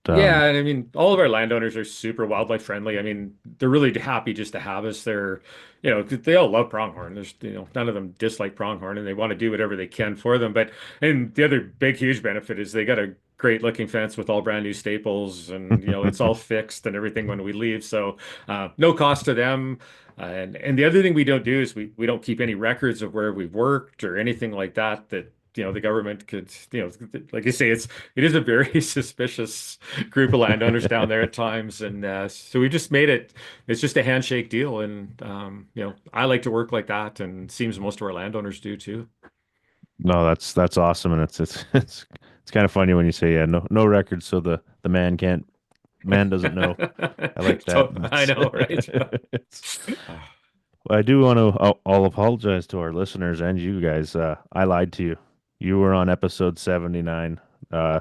Um, Yeah, and I mean, all of our landowners are super wildlife friendly. I mean, they're really happy just to have us. They all love pronghorn. There's, none of them dislike pronghorn, and they want to do whatever they can for them. And the other big, huge benefit is they got a great looking fence with all brand new staples, and it's all fixed and everything when we leave. So, no cost to them. And the other thing we don't do is we don't keep any records of where we've worked or anything like that. The government could, like you say, it is a very suspicious group of landowners down there at times, and so we just made it. It's just a handshake deal, and I like to work like that, and it seems most of our landowners do too. no, that's awesome, and it's kind of funny when you say yeah, no records, so the man doesn't know. I like that. So I know, right? I do want to. I'll apologize to our listeners and you guys. I lied to you. You were on episode 79, uh,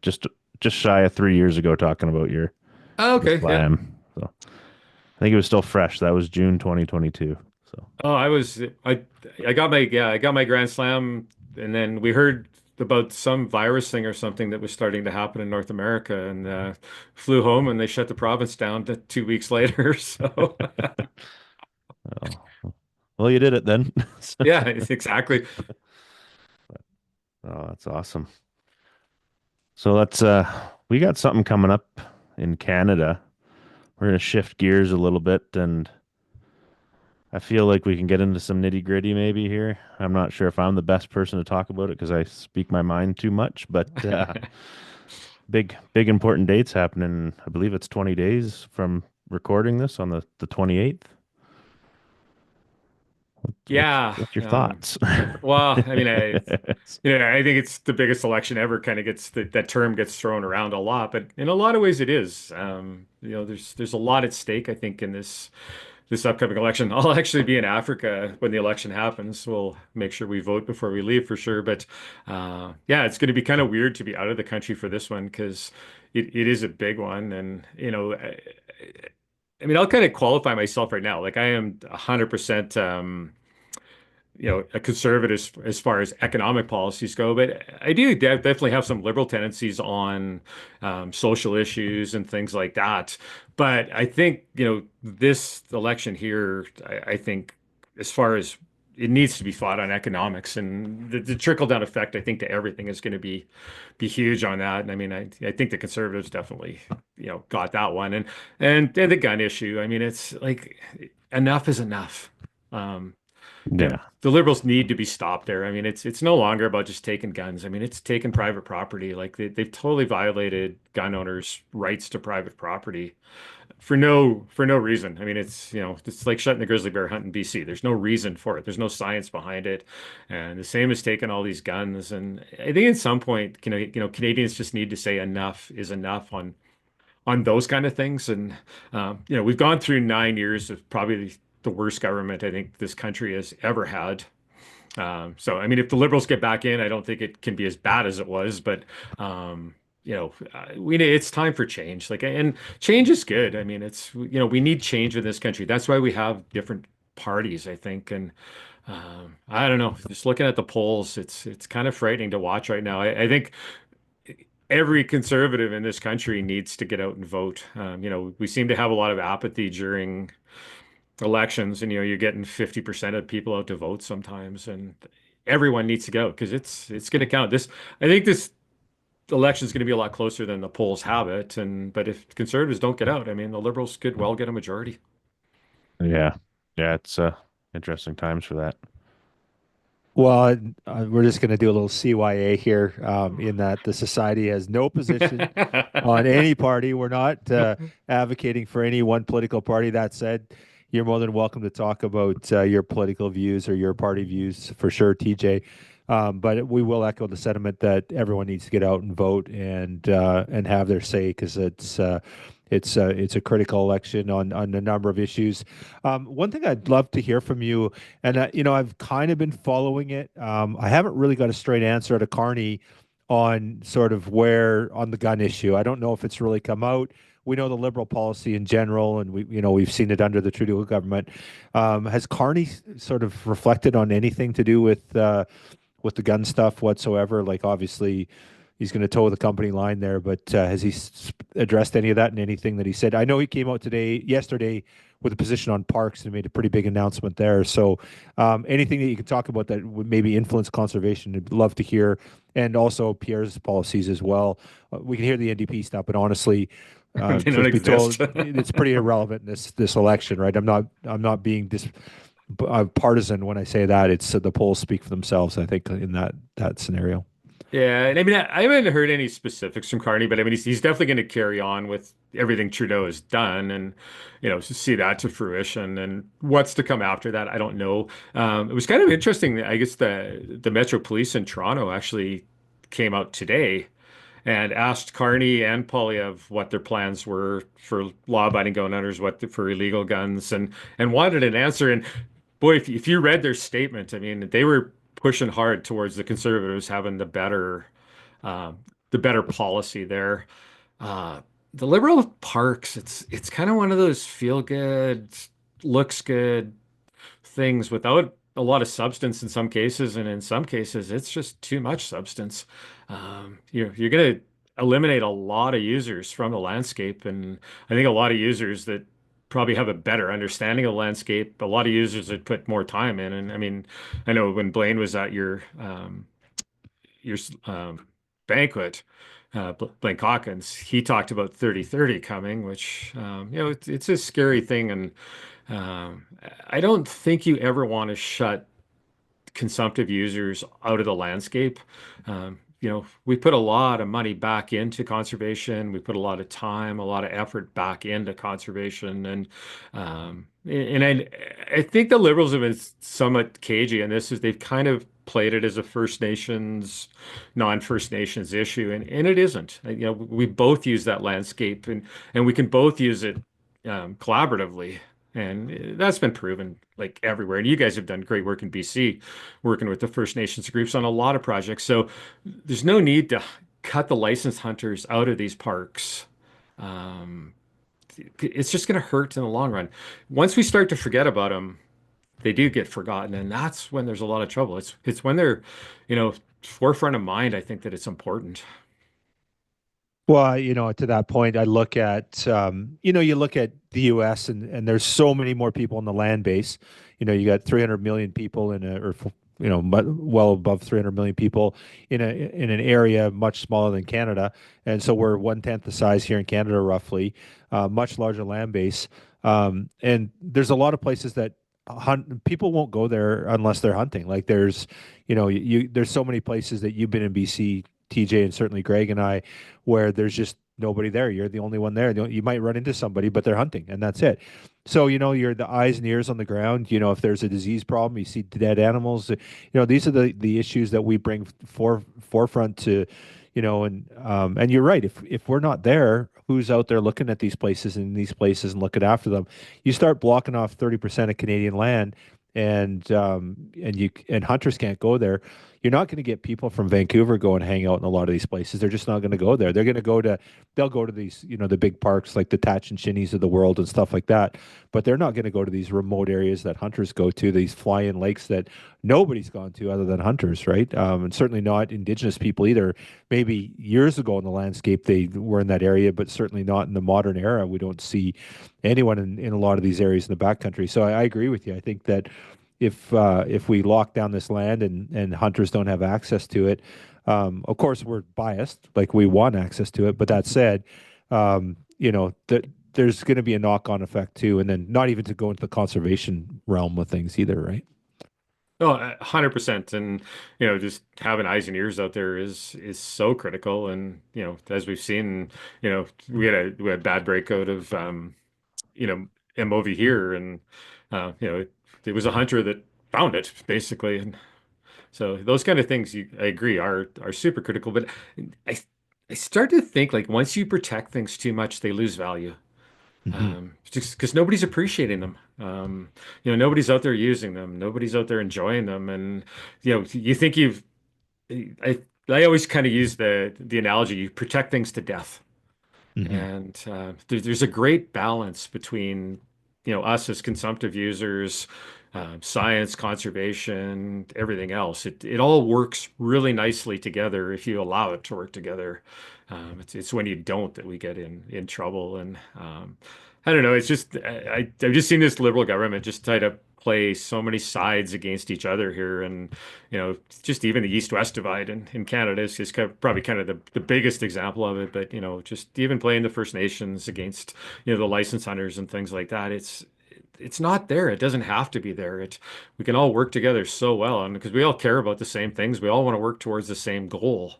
just just shy of 3 years ago, talking about Oh, your okay, yeah. slam. So I think it was still fresh. That was June 2022. So Oh, I got my Grand Slam, and then we heard about some virus thing or something that was starting to happen in North America, and flew home, and they shut the province down 2 weeks later. So oh, well, you did it then. yeah, exactly. Oh, that's awesome. So we got something coming up in Canada. We're going to shift gears a little bit, and I feel like we can get into some nitty gritty maybe here. I'm not sure if I'm the best person to talk about it because I speak my mind too much, but big important dates happening. I believe it's 20 days from recording this on the 28th. Yeah. What's your thoughts? Well, I mean, I think it's the biggest election ever. Kind of gets that term gets thrown around a lot, but in a lot of ways, it is. There's a lot at stake. I think in this upcoming election, I'll actually be in Africa when the election happens. We'll make sure we vote before we leave for sure. But yeah, it's going to be kind of weird to be out of the country for this one because it is a big one, and I mean, I'll kind of qualify myself right now. Like I am 100%. A conservative as far as economic policies go, but I do definitely have some liberal tendencies on social issues and things like that. But I think, this election here, I think as far as it needs to be fought on economics and the trickle down effect, I think to everything is going to be huge on that. And I mean, I think the conservatives definitely, got that one and the gun issue. I mean, it's like enough is enough. Um, Yeah. the liberals need to be stopped there. I mean, it's no longer about just taking guns. I mean, it's taking private property. Like they've totally violated gun owners' rights to private property for no reason. I mean, it's like shutting the grizzly bear hunt in BC. There's no reason for it. There's no science behind it. And the same as taking all these guns. And I think at some point, Canadians just need to say enough is enough on those kind of things. And we've gone through 9 years of probably the worst government I think this country has ever had. So, I mean, if the Liberals get back in, I don't think it can be as bad as it was. But it's time for change. Like, and change is good. I mean, we need change in this country. That's why we have different parties, I think. And I don't know. Just looking at the polls, it's kind of frightening to watch right now. I think every conservative in this country needs to get out and vote. We seem to have a lot of apathy during elections, and you're getting 50% of people out to vote sometimes, and everyone needs to go because it's going to count. I think this election is going to be a lot closer than the polls have it, but if conservatives don't get out, I mean, the liberals could well get a majority. Yeah. Yeah, it's interesting times for that. Well, we're just going to do a little CYA here, in that the society has no position on any party. We're not advocating for any one political party. That said, you're more than welcome to talk about your political views or your party views for sure, TJ. But we will echo the sentiment that everyone needs to get out and vote and have their say because it's a critical election on a number of issues. One thing I'd love to hear from you, and I've kind of been following it. I haven't really got a straight answer to Carney on sort of where on the gun issue. I don't know if it's really come out. We know the liberal policy in general, and we've seen it under the Trudeau government. Has Carney sort of reflected on anything to do with the gun stuff whatsoever? Like obviously he's going to toe the company line there, but has he addressed any of that in anything that he said? I know he came out yesterday, with a position on parks and made a pretty big announcement there. So anything that you could talk about that would maybe influence conservation, I'd love to hear. And also Pierre's policies as well. We can hear the NDP stuff, but honestly, They don't truth be told, exist. it's pretty irrelevant in this election, right? I'm not being partisan when I say that. It's the polls speak for themselves, I think, in that scenario. Yeah, and I mean, I haven't heard any specifics from Carney, but I mean, he's definitely going to carry on with everything Trudeau has done, and to see that to fruition. And what's to come after that, I don't know. It was kind of interesting. I guess the Metro Police in Toronto actually came out today and asked Carney and Polyev what their plans were for law-abiding gun owners, for illegal guns, and wanted an answer. And boy, if you read their statement, I mean, they were pushing hard towards the conservatives having uh, the better policy there. Uh, the liberal parks, it's kind of one of those feel good, looks good things without a lot of substance in some cases, and in some cases, it's just too much substance. You're going to eliminate a lot of users from the landscape, and I think a lot of users that probably have a better understanding of the landscape, a lot of users that put more time in. And I mean, I know when Blaine was at your banquet, Blaine Hawkins, he talked about 3030 coming, which, it's a scary thing. And um, I don't think you ever want to shut consumptive users out of the landscape. We put a lot of money back into conservation. We put a lot of time, a lot of effort back into conservation, and I think the Liberals have been somewhat cagey, and this is they've kind of played it as a First Nations, non-First Nations issue, and it isn't. We both use that landscape, and we can both use it collaboratively. And that's been proven like everywhere. And you guys have done great work in BC, working with the First Nations groups on a lot of projects. So there's no need to cut the licensed hunters out of these parks. Um, it's just going to hurt in the long run. Once we start to forget about them, they do get forgotten, and that's when there's a lot of trouble. It's when they're, forefront of mind. I think that it's important. Well, to that point, I look at, you look at the U.S. and there's so many more people in the land base. You got 300 million people well above 300 million people in an area much smaller than Canada, and so we're one-tenth the size here in Canada, roughly, much larger land base. And there's a lot of places that people won't go there unless they're hunting. Like there's so many places that you've been in BC, TJ, and certainly Greg and I, where there's just nobody there. You're the only one there. You might run into somebody, but they're hunting, and that's it. So, you're the eyes and ears on the ground. If there's a disease problem, you see dead animals. These are the issues that we bring forefront to, and you're right. If we're not there, who's out there looking at these places and looking after them? You start blocking off 30% of Canadian land, and hunters can't go there. You're not going to get people from Vancouver go and hang out in a lot of these places. They're just not going to go there. They'll go to these, the big parks like the Tatch and Shinnies of the world and stuff like that. But they're not going to go to these remote areas that hunters go to, these fly-in lakes that nobody's gone to other than hunters, right? And certainly not Indigenous people either. Maybe years ago in the landscape they were in that area, but certainly not in the modern era. We don't see anyone in a lot of these areas in the backcountry. So I agree with you. I think that if we lock down this land and hunters don't have access to it, of course we're biased, like we want access to it. But that said, that there's going to be a knock-on effect too, and then not even to go into the conservation realm of things either, right? Oh, 100%. And, just having eyes and ears out there is so critical. And, as we've seen, we had bad breakout of MOV here, and it was a hunter that found it basically. And so those kind of things, I agree, are super critical. But I I start to think like once you protect things too much, they lose value. Hmm. Just because nobody's appreciating them. Nobody's out there using them. Nobody's out there enjoying them. And you think I I always kind of use the analogy, you protect things to death. Hmm. And there's a great balance between, us as consumptive users, science, conservation, everything else. It all works really nicely together if you allow it to work together. It's when you don't that we get in trouble. And I don't know. It's just I've just seen this liberal government just try to play so many sides against each other here, and just even the East-West divide in Canada is probably kind of the biggest example of it. But just even playing the First Nations against the license hunters and things like that, it's not there. It doesn't have to be there. We can all work together so well, and because we all care about the same things, we all want to work towards the same goal.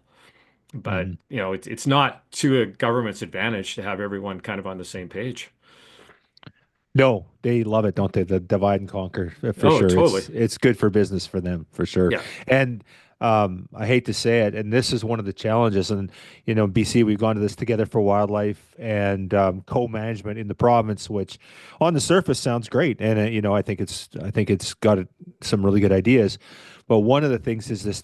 But Hmm. it's not to a government's advantage to have everyone kind of on the same page. No, they love it, don't they? The divide and conquer, for Oh, sure. totally. It's good for business for them, for sure. Yeah. And I hate to say it, and this is one of the challenges. And BC, we've gone to this Together for Wildlife and co-management in the province, which on the surface sounds great, and I think it's got some really good ideas. But one of the things is this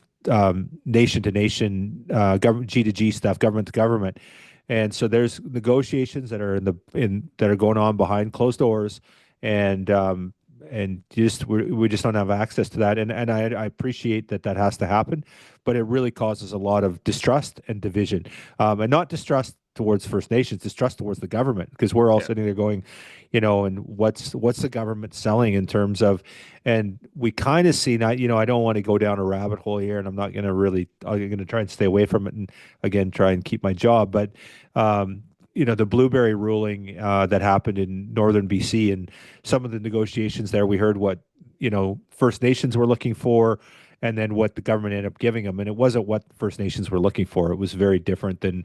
nation to nation, government G to G stuff, government to government. And so there's negotiations that are that are going on behind closed doors, and we just don't have access to that. And I appreciate that has to happen, but it really causes a lot of distrust and division, and not distrust towards First Nations, distrust towards the government, because we're all Yeah. sitting there going, and what's the government selling in terms of, and we kind of see now, I don't want to go down a rabbit hole here, and I'm going to try and stay away from it, and again try and keep my job, but the blueberry ruling that happened in northern BC, and some of the negotiations there, we heard what First Nations were looking for, and then what the government ended up giving them, and it wasn't what First Nations were looking for. It was very different than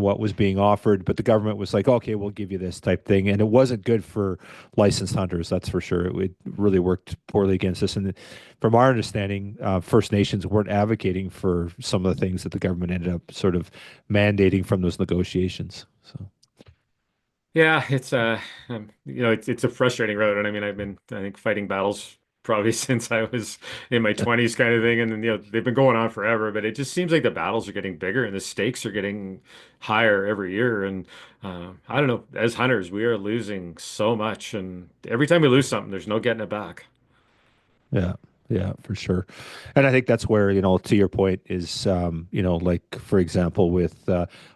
what was being offered. But the government was like, "Okay, we'll give you this," type thing, and it wasn't good for licensed hunters. That's for sure. It really worked poorly against us. And from our understanding, First Nations weren't advocating for some of the things that the government ended up sort of mandating from those negotiations. So Yeah, it's a frustrating road, and I mean, I think fighting battles probably since I was in my 20s, kind of thing, and then they've been going on forever. But it just seems like the battles are getting bigger and the stakes are getting higher every year. And I don't know, as hunters, we are losing so much, and every time we lose something, there's no getting it back. yeah, yeah, for sure. And I think that's where, to your point is, like for example, with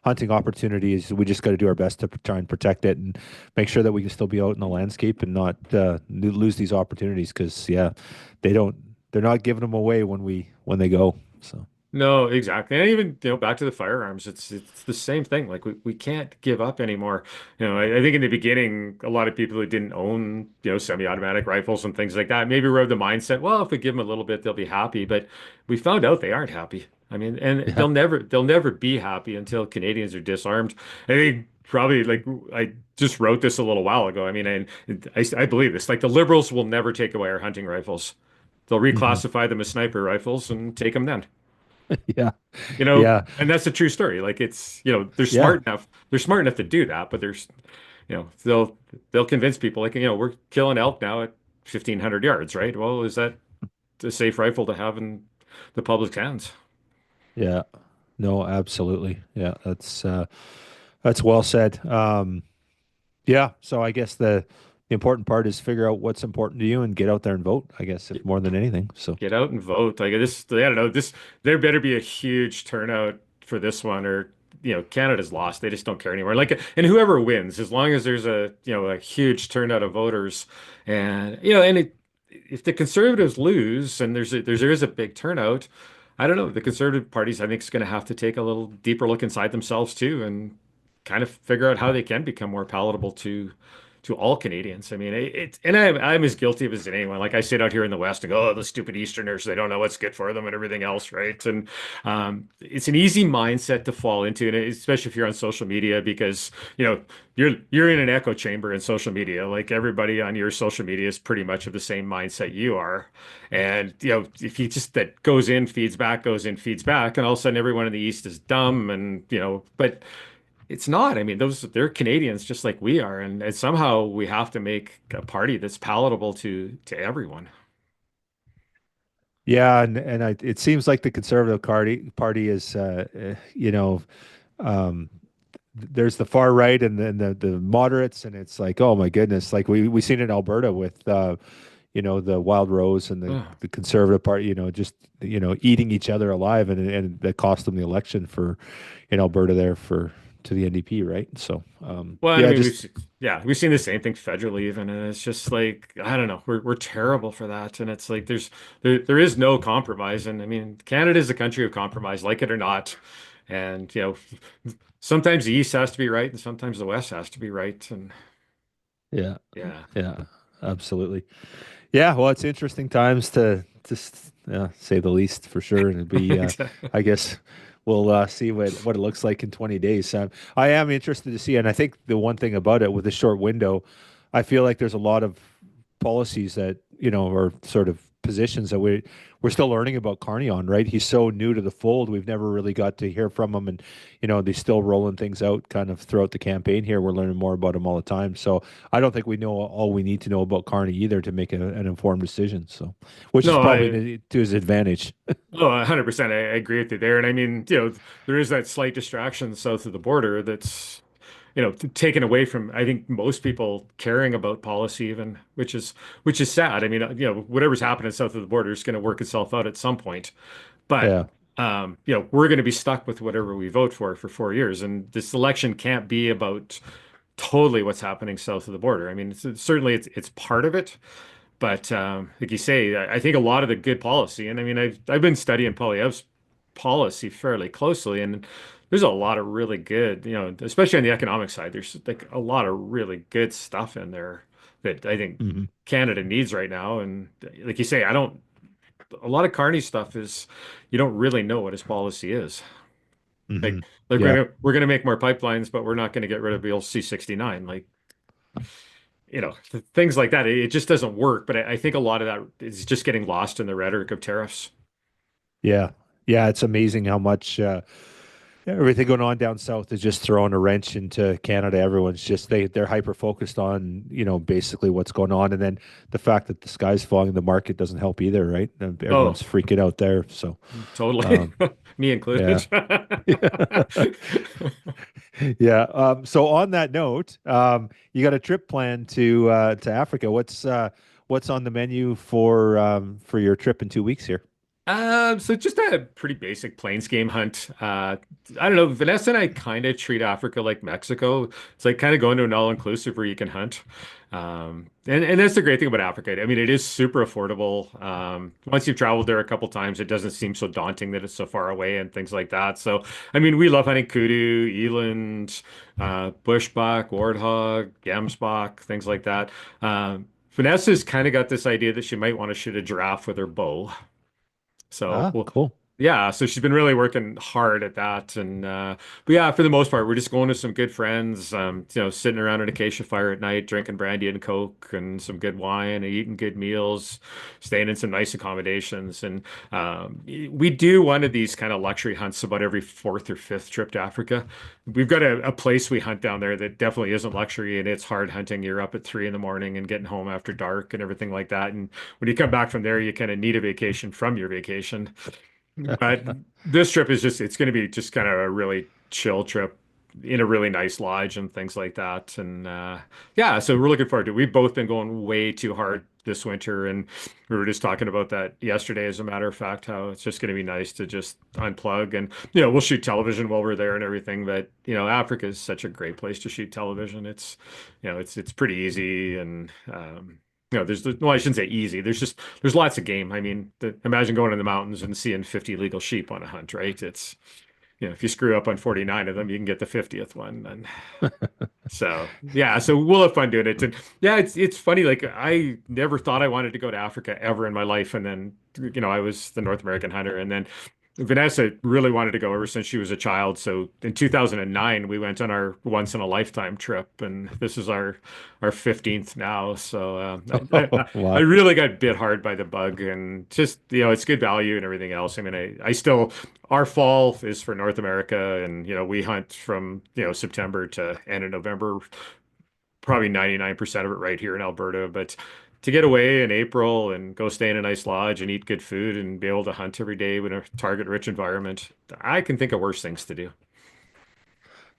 hunting opportunities, we just got to do our best to try and protect it and make sure that we can still be out in the landscape and not lose these opportunities because, yeah, they don't, they're not giving them away when they go. So, No, exactly. And even, back to the firearms, it's the same thing. Like we can't give up anymore. I think in the beginning, a lot of people who didn't own, semi-automatic rifles and things like that, maybe were of the mindset, well, if we give them a little bit, they'll be happy. But we found out they aren't happy. I mean, and yeah, they'll never be happy until Canadians are disarmed. I think probably like I just wrote this a little while ago. I mean, and I believe this. Like the liberals will never take away our hunting rifles. They'll hmm reclassify them as sniper rifles and take them then. yeah, You know, yeah, and that's a true story. Like it's, yeah, they're smart enough to do that, but there's, they'll convince people like, we're killing elk now at 1,500 yards, right? Well, is that a safe rifle to have in the public's hands? yeah. No, absolutely. Yeah, that's well said. Yeah, so I guess the important part is figure out what's important to you and get out there and vote, I guess, if more than anything. So, Get out and vote. Like this, I don't know, there better be a huge turnout for this one or Canada's lost. They just don't care anymore. Like and whoever wins, as long as there's a huge turnout of voters and if the conservatives lose and there is a big turnout, I don't know, the conservative parties I think is going to have to take a little deeper look inside themselves too and kind of figure out how they can become more palatable to all Canadians. I mean, and I'm as guilty of it as anyone. Like I sit out here in the West and go, oh, the stupid Easterners, they don't know what's good for them and everything else, right? And it's an easy mindset to fall into, and especially if you're on social media, because you're in an echo chamber in social media. Like everybody on your social media is pretty much of the same mindset you are, and if you just that goes in, feeds back, goes in, feeds back, and all of a sudden everyone in the East is dumb, and but. It's not. I mean, they're Canadians just like we are, and somehow we have to make a party that's palatable to everyone. yeah, and it seems like the Conservative Party is, um, there's the far right and then the moderates, and it's like, oh my goodness, like we seen it in Alberta with, the Wild Rose and Ugh. the Conservative Party, just eating each other alive, and that cost them the election for in Alberta there for to the NDP, right? So, Well, and I yeah, mean, just yeah, we've seen the same thing federally even, and it's just like I don't know, we're terrible for that, and it's like there is no compromise, and I mean, Canada is a country of compromise, like it or not, and sometimes the East has to be right, and sometimes the West has to be right, and yeah, yeah, yeah, absolutely. Yeah, well, it's interesting times to just say the least for sure. And it'd be, exactly. I guess, we'll see what it looks like in 20 days. I am interested to see, and I think the one thing about it with the short window, I feel like there's a lot of policies that are sort of positions that we're still learning about Carney on, right? He's so new to the fold. We've never really got to hear from him, and they're still rolling things out kind of throughout the campaign here. We're learning more about him all the time. So I don't think we know all we need to know about Carney either to make an informed decision. So, which is No, probably to his advantage. oh, 100%. I agree with you there. And I mean, there is that slight distraction south of the border that's, taken away from, I think, most people caring about policy even, which is sad. I mean, whatever's happening south of the border is going to work itself out at some point. But Yeah, we're going to be stuck with whatever we vote for 4 years. And this election can't be about totally what's happening south of the border. I mean, certainly it's part of it, but like you say, I think a lot of the good policy, and I mean, I've been studying Poilievre's policy fairly closely, and there's a lot of really good, especially on the economic side, there's like a lot of really good stuff in there that I think Hmm. Canada needs right now. And like you say, I don't, a lot of Carney stuff is you don't really know what his policy is. Hmm. Like like Yeah. we're gonna make more pipelines, but we're not gonna get rid of Bill C-69. Like, things like that. It just doesn't work. But I think a lot of that is just getting lost in the rhetoric of tariffs. Yeah. Yeah. It's amazing how much everything going on down south is just throwing a wrench into Canada. Everyone's just they're hyper focused on, basically what's going on. And then the fact that the sky's falling, the market doesn't help either, right? And everyone's Oh, freaking out there. So totally. um Me yeah. included. Yeah. So on that note, you got a trip planned to Africa. What's on the menu for your trip in 2 weeks here? So just a pretty basic plains game hunt. I don't know. Vanessa and I kind of treat Africa like Mexico. It's like kind of going to an all-inclusive where you can hunt. And that's the great thing about Africa. I mean, it is super affordable. Once you've traveled there a couple times, it doesn't seem so daunting that it's so far away and things like that. So, I mean, we love hunting kudu, eland, bushbuck, warthog, gemsbok, things like that. Vanessa's kind of got this idea that she might want to shoot a giraffe with her bow. So, Ah, well, cool. yeah, so she's been really working hard at that. And but yeah, for the most part, we're just going to some good friends, sitting around an acacia fire at night, drinking brandy and Coke and some good wine and eating good meals, staying in some nice accommodations. And we do one of these kind of luxury hunts about every fourth or fifth trip to Africa. We've got a place we hunt down there that definitely isn't luxury, and it's hard hunting. You're up at 3 in the morning and getting home after dark and everything like that. And when you come back from there, you kind of need a vacation from your vacation. But this trip is it's going to be just kind of a really chill trip in a really nice lodge and things like that. And yeah, so we're looking forward to it. We've both been going way too hard this winter. And we were just talking about that yesterday, as a matter of fact, how it's just going to be nice to just unplug. And, we'll shoot television while we're there and everything. But, Africa is such a great place to shoot television. It's pretty easy. And, well, I shouldn't say easy. There's lots of game. I mean, imagine going in the mountains and seeing 50 legal sheep on a hunt, right? If you screw up on 49 of them, you can get the 50th one. And so, yeah, so we'll have fun doing it. And yeah, it's funny. Like, I never thought I wanted to go to Africa ever in my life. And then, I was the North American hunter. And then Vanessa really wanted to go ever since she was a child. So in 2009, we went on our once in a lifetime trip, and this is our 15th now. So I Wow. really got bit hard by the bug, and just it's good value and everything else. I mean, I still our fall is for North America, and we hunt from September to end of November, probably 99% of it right here in Alberta. But to get away in April and go stay in a nice lodge and eat good food and be able to hunt every day in a target-rich environment, I can think of worse things to do.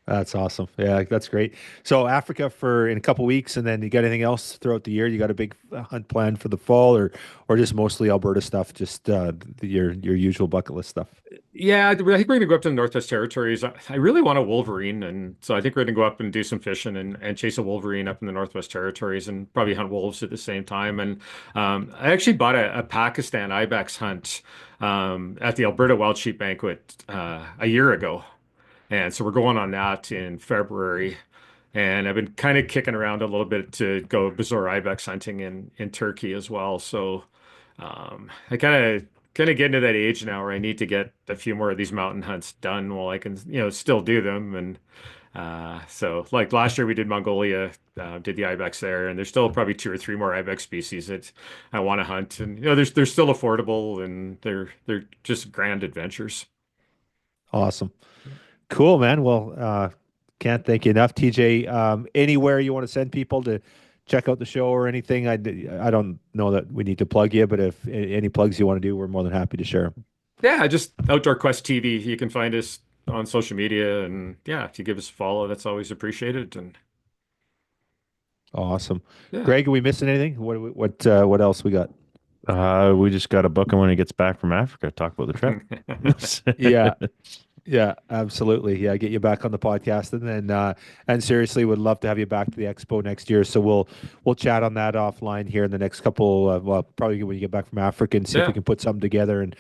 That's awesome. Yeah, that's great. So Africa for in a couple weeks, and then you got anything else throughout the year? You got a big hunt planned for the fall, or just mostly Alberta stuff, just your usual bucket list stuff. Yeah, I think we're going to go up to the Northwest Territories. I really want a wolverine, and so I think we're going to go up and do some fishing and chase a wolverine up in the Northwest Territories, and probably hunt wolves at the same time. And I actually bought a Pakistan ibex hunt at the Alberta Wild Sheep Banquet a year ago. And so we're going on that in February. And I've been kind of kicking around a little bit to go Bezoar ibex hunting in Turkey as well. So I kind of get into that age now where I need to get a few more of these mountain hunts done while I can, still do them. And so like last year we did Mongolia, did the ibex there, and there's still probably two or three more ibex species that I want to hunt. And they're still affordable, and they're just grand adventures. Awesome. Cool, man. Well, can't thank you enough, TJ. Anywhere you want to send people to check out the show or anything, I don't know that we need to plug you, but if any plugs you want to do, we're more than happy to share 'em. Yeah, just Outdoor Quest TV. You can find us on social media, and yeah, if you give us a follow, that's always appreciated. And Awesome. yeah, Greg, are we missing anything? What else we got? We just got to book him when he gets back from Africa. Talk about the trip. Yeah. Yeah, absolutely. Yeah, get you back on the podcast, and then and seriously, would love to have you back to the expo next year. So we'll chat on that offline here in the next couple. Well, probably when you get back from Africa, and see if we Yeah. can put something together. And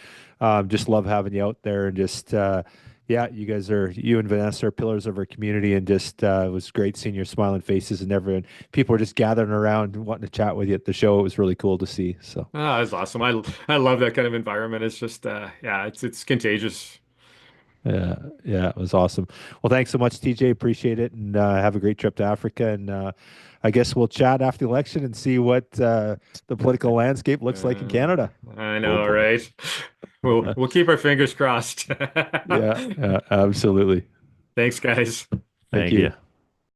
just love having you out there, and just yeah, you and Vanessa are pillars of our community, and just it was great seeing your smiling faces, and everyone, people were just gathering around and wanting to chat with you at the show. It was really cool to see. So. Ah, that's awesome. I love that kind of environment. It's just yeah, it's contagious. Yeah, yeah, it was awesome. Well, thanks so much, TJ. Appreciate it, and have a great trip to Africa. And I guess we'll chat after the election and see what the political landscape looks like in Uh, Canada. I Oh know, boy. right? We'll keep our fingers crossed. Yeah, yeah, absolutely. Thanks, guys. Thank Thank you. you.